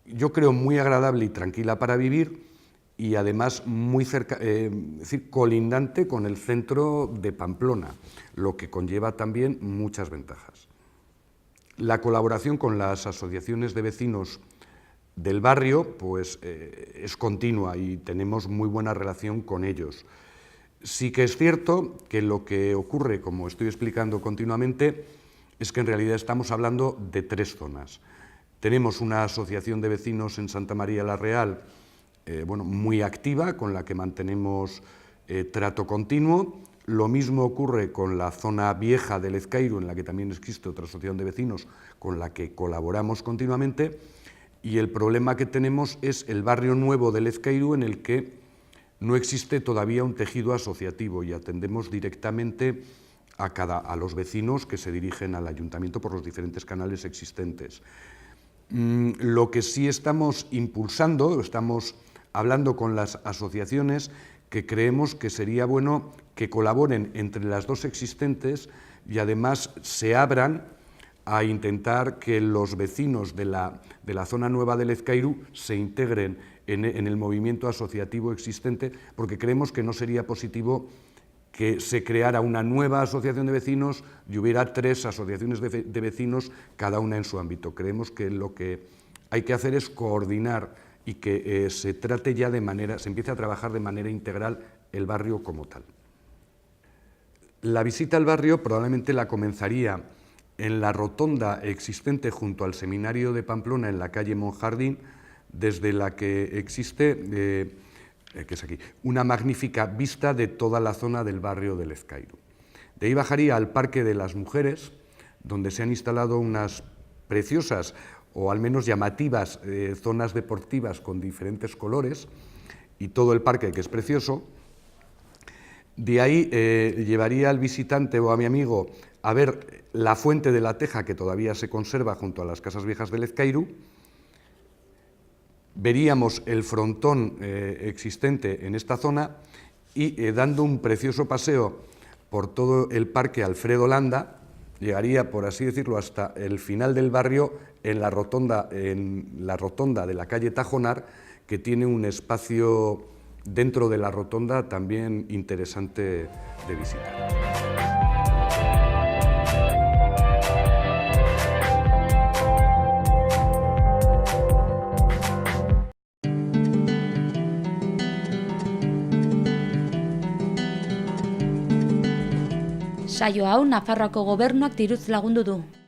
D: yo creo, muy agradable y tranquila para vivir y además muy cerca, es decir, colindante con el centro de Pamplona, lo que conlleva también muchas ventajas. La colaboración con las asociaciones de vecinos del barrio pues, es continua y tenemos muy buena relación con ellos. Sí que es cierto que lo que ocurre, como estoy explicando continuamente, es que en realidad estamos hablando de tres zonas. Tenemos una asociación de vecinos en Santa María la Real, muy activa, con la que mantenemos trato continuo. Lo mismo ocurre con la zona vieja del Ezcairu, en la que también existe otra asociación de vecinos con la que colaboramos continuamente, y el problema que tenemos es el barrio nuevo del Ezcairu, en el que no existe todavía un tejido asociativo y atendemos directamente a los vecinos que se dirigen al ayuntamiento por los diferentes canales existentes. Lo que sí estamos impulsando, estamos hablando con las asociaciones, que creemos que sería bueno que colaboren entre las dos existentes y además se abran a intentar que los vecinos de la zona nueva del Ezcairu se integren en el movimiento asociativo existente, porque creemos que no sería positivo que se creara una nueva asociación de vecinos y hubiera 3 asociaciones de vecinos, cada una en su ámbito. Creemos que lo que hay que hacer es coordinar y que se trate ya se empiece a trabajar de manera integral el barrio como tal. La visita al barrio probablemente la comenzaría en la rotonda existente junto al Seminario de Pamplona, en la calle Monjardín, desde la que existe, que es aquí, una magnífica vista de toda la zona del barrio del Ezcairu. De ahí bajaría al Parque de las Mujeres, donde se han instalado unas preciosas, o al menos llamativas, zonas deportivas con diferentes colores, y todo el parque, que es precioso. De ahí llevaría al visitante o a mi amigo a ver la Fuente de la Teja, que todavía se conserva junto a las casas viejas del Ezcairu. Veríamos el frontón existente en esta zona y dando un precioso paseo por todo el Parque Alfredo Landa, llegaría, por así decirlo, hasta el final del barrio en la rotonda de la calle Tajonar, que tiene un espacio dentro de la rotonda también interesante de visitar.
A: Saio hau Nafarroako Gobernuak diruz lagundu du.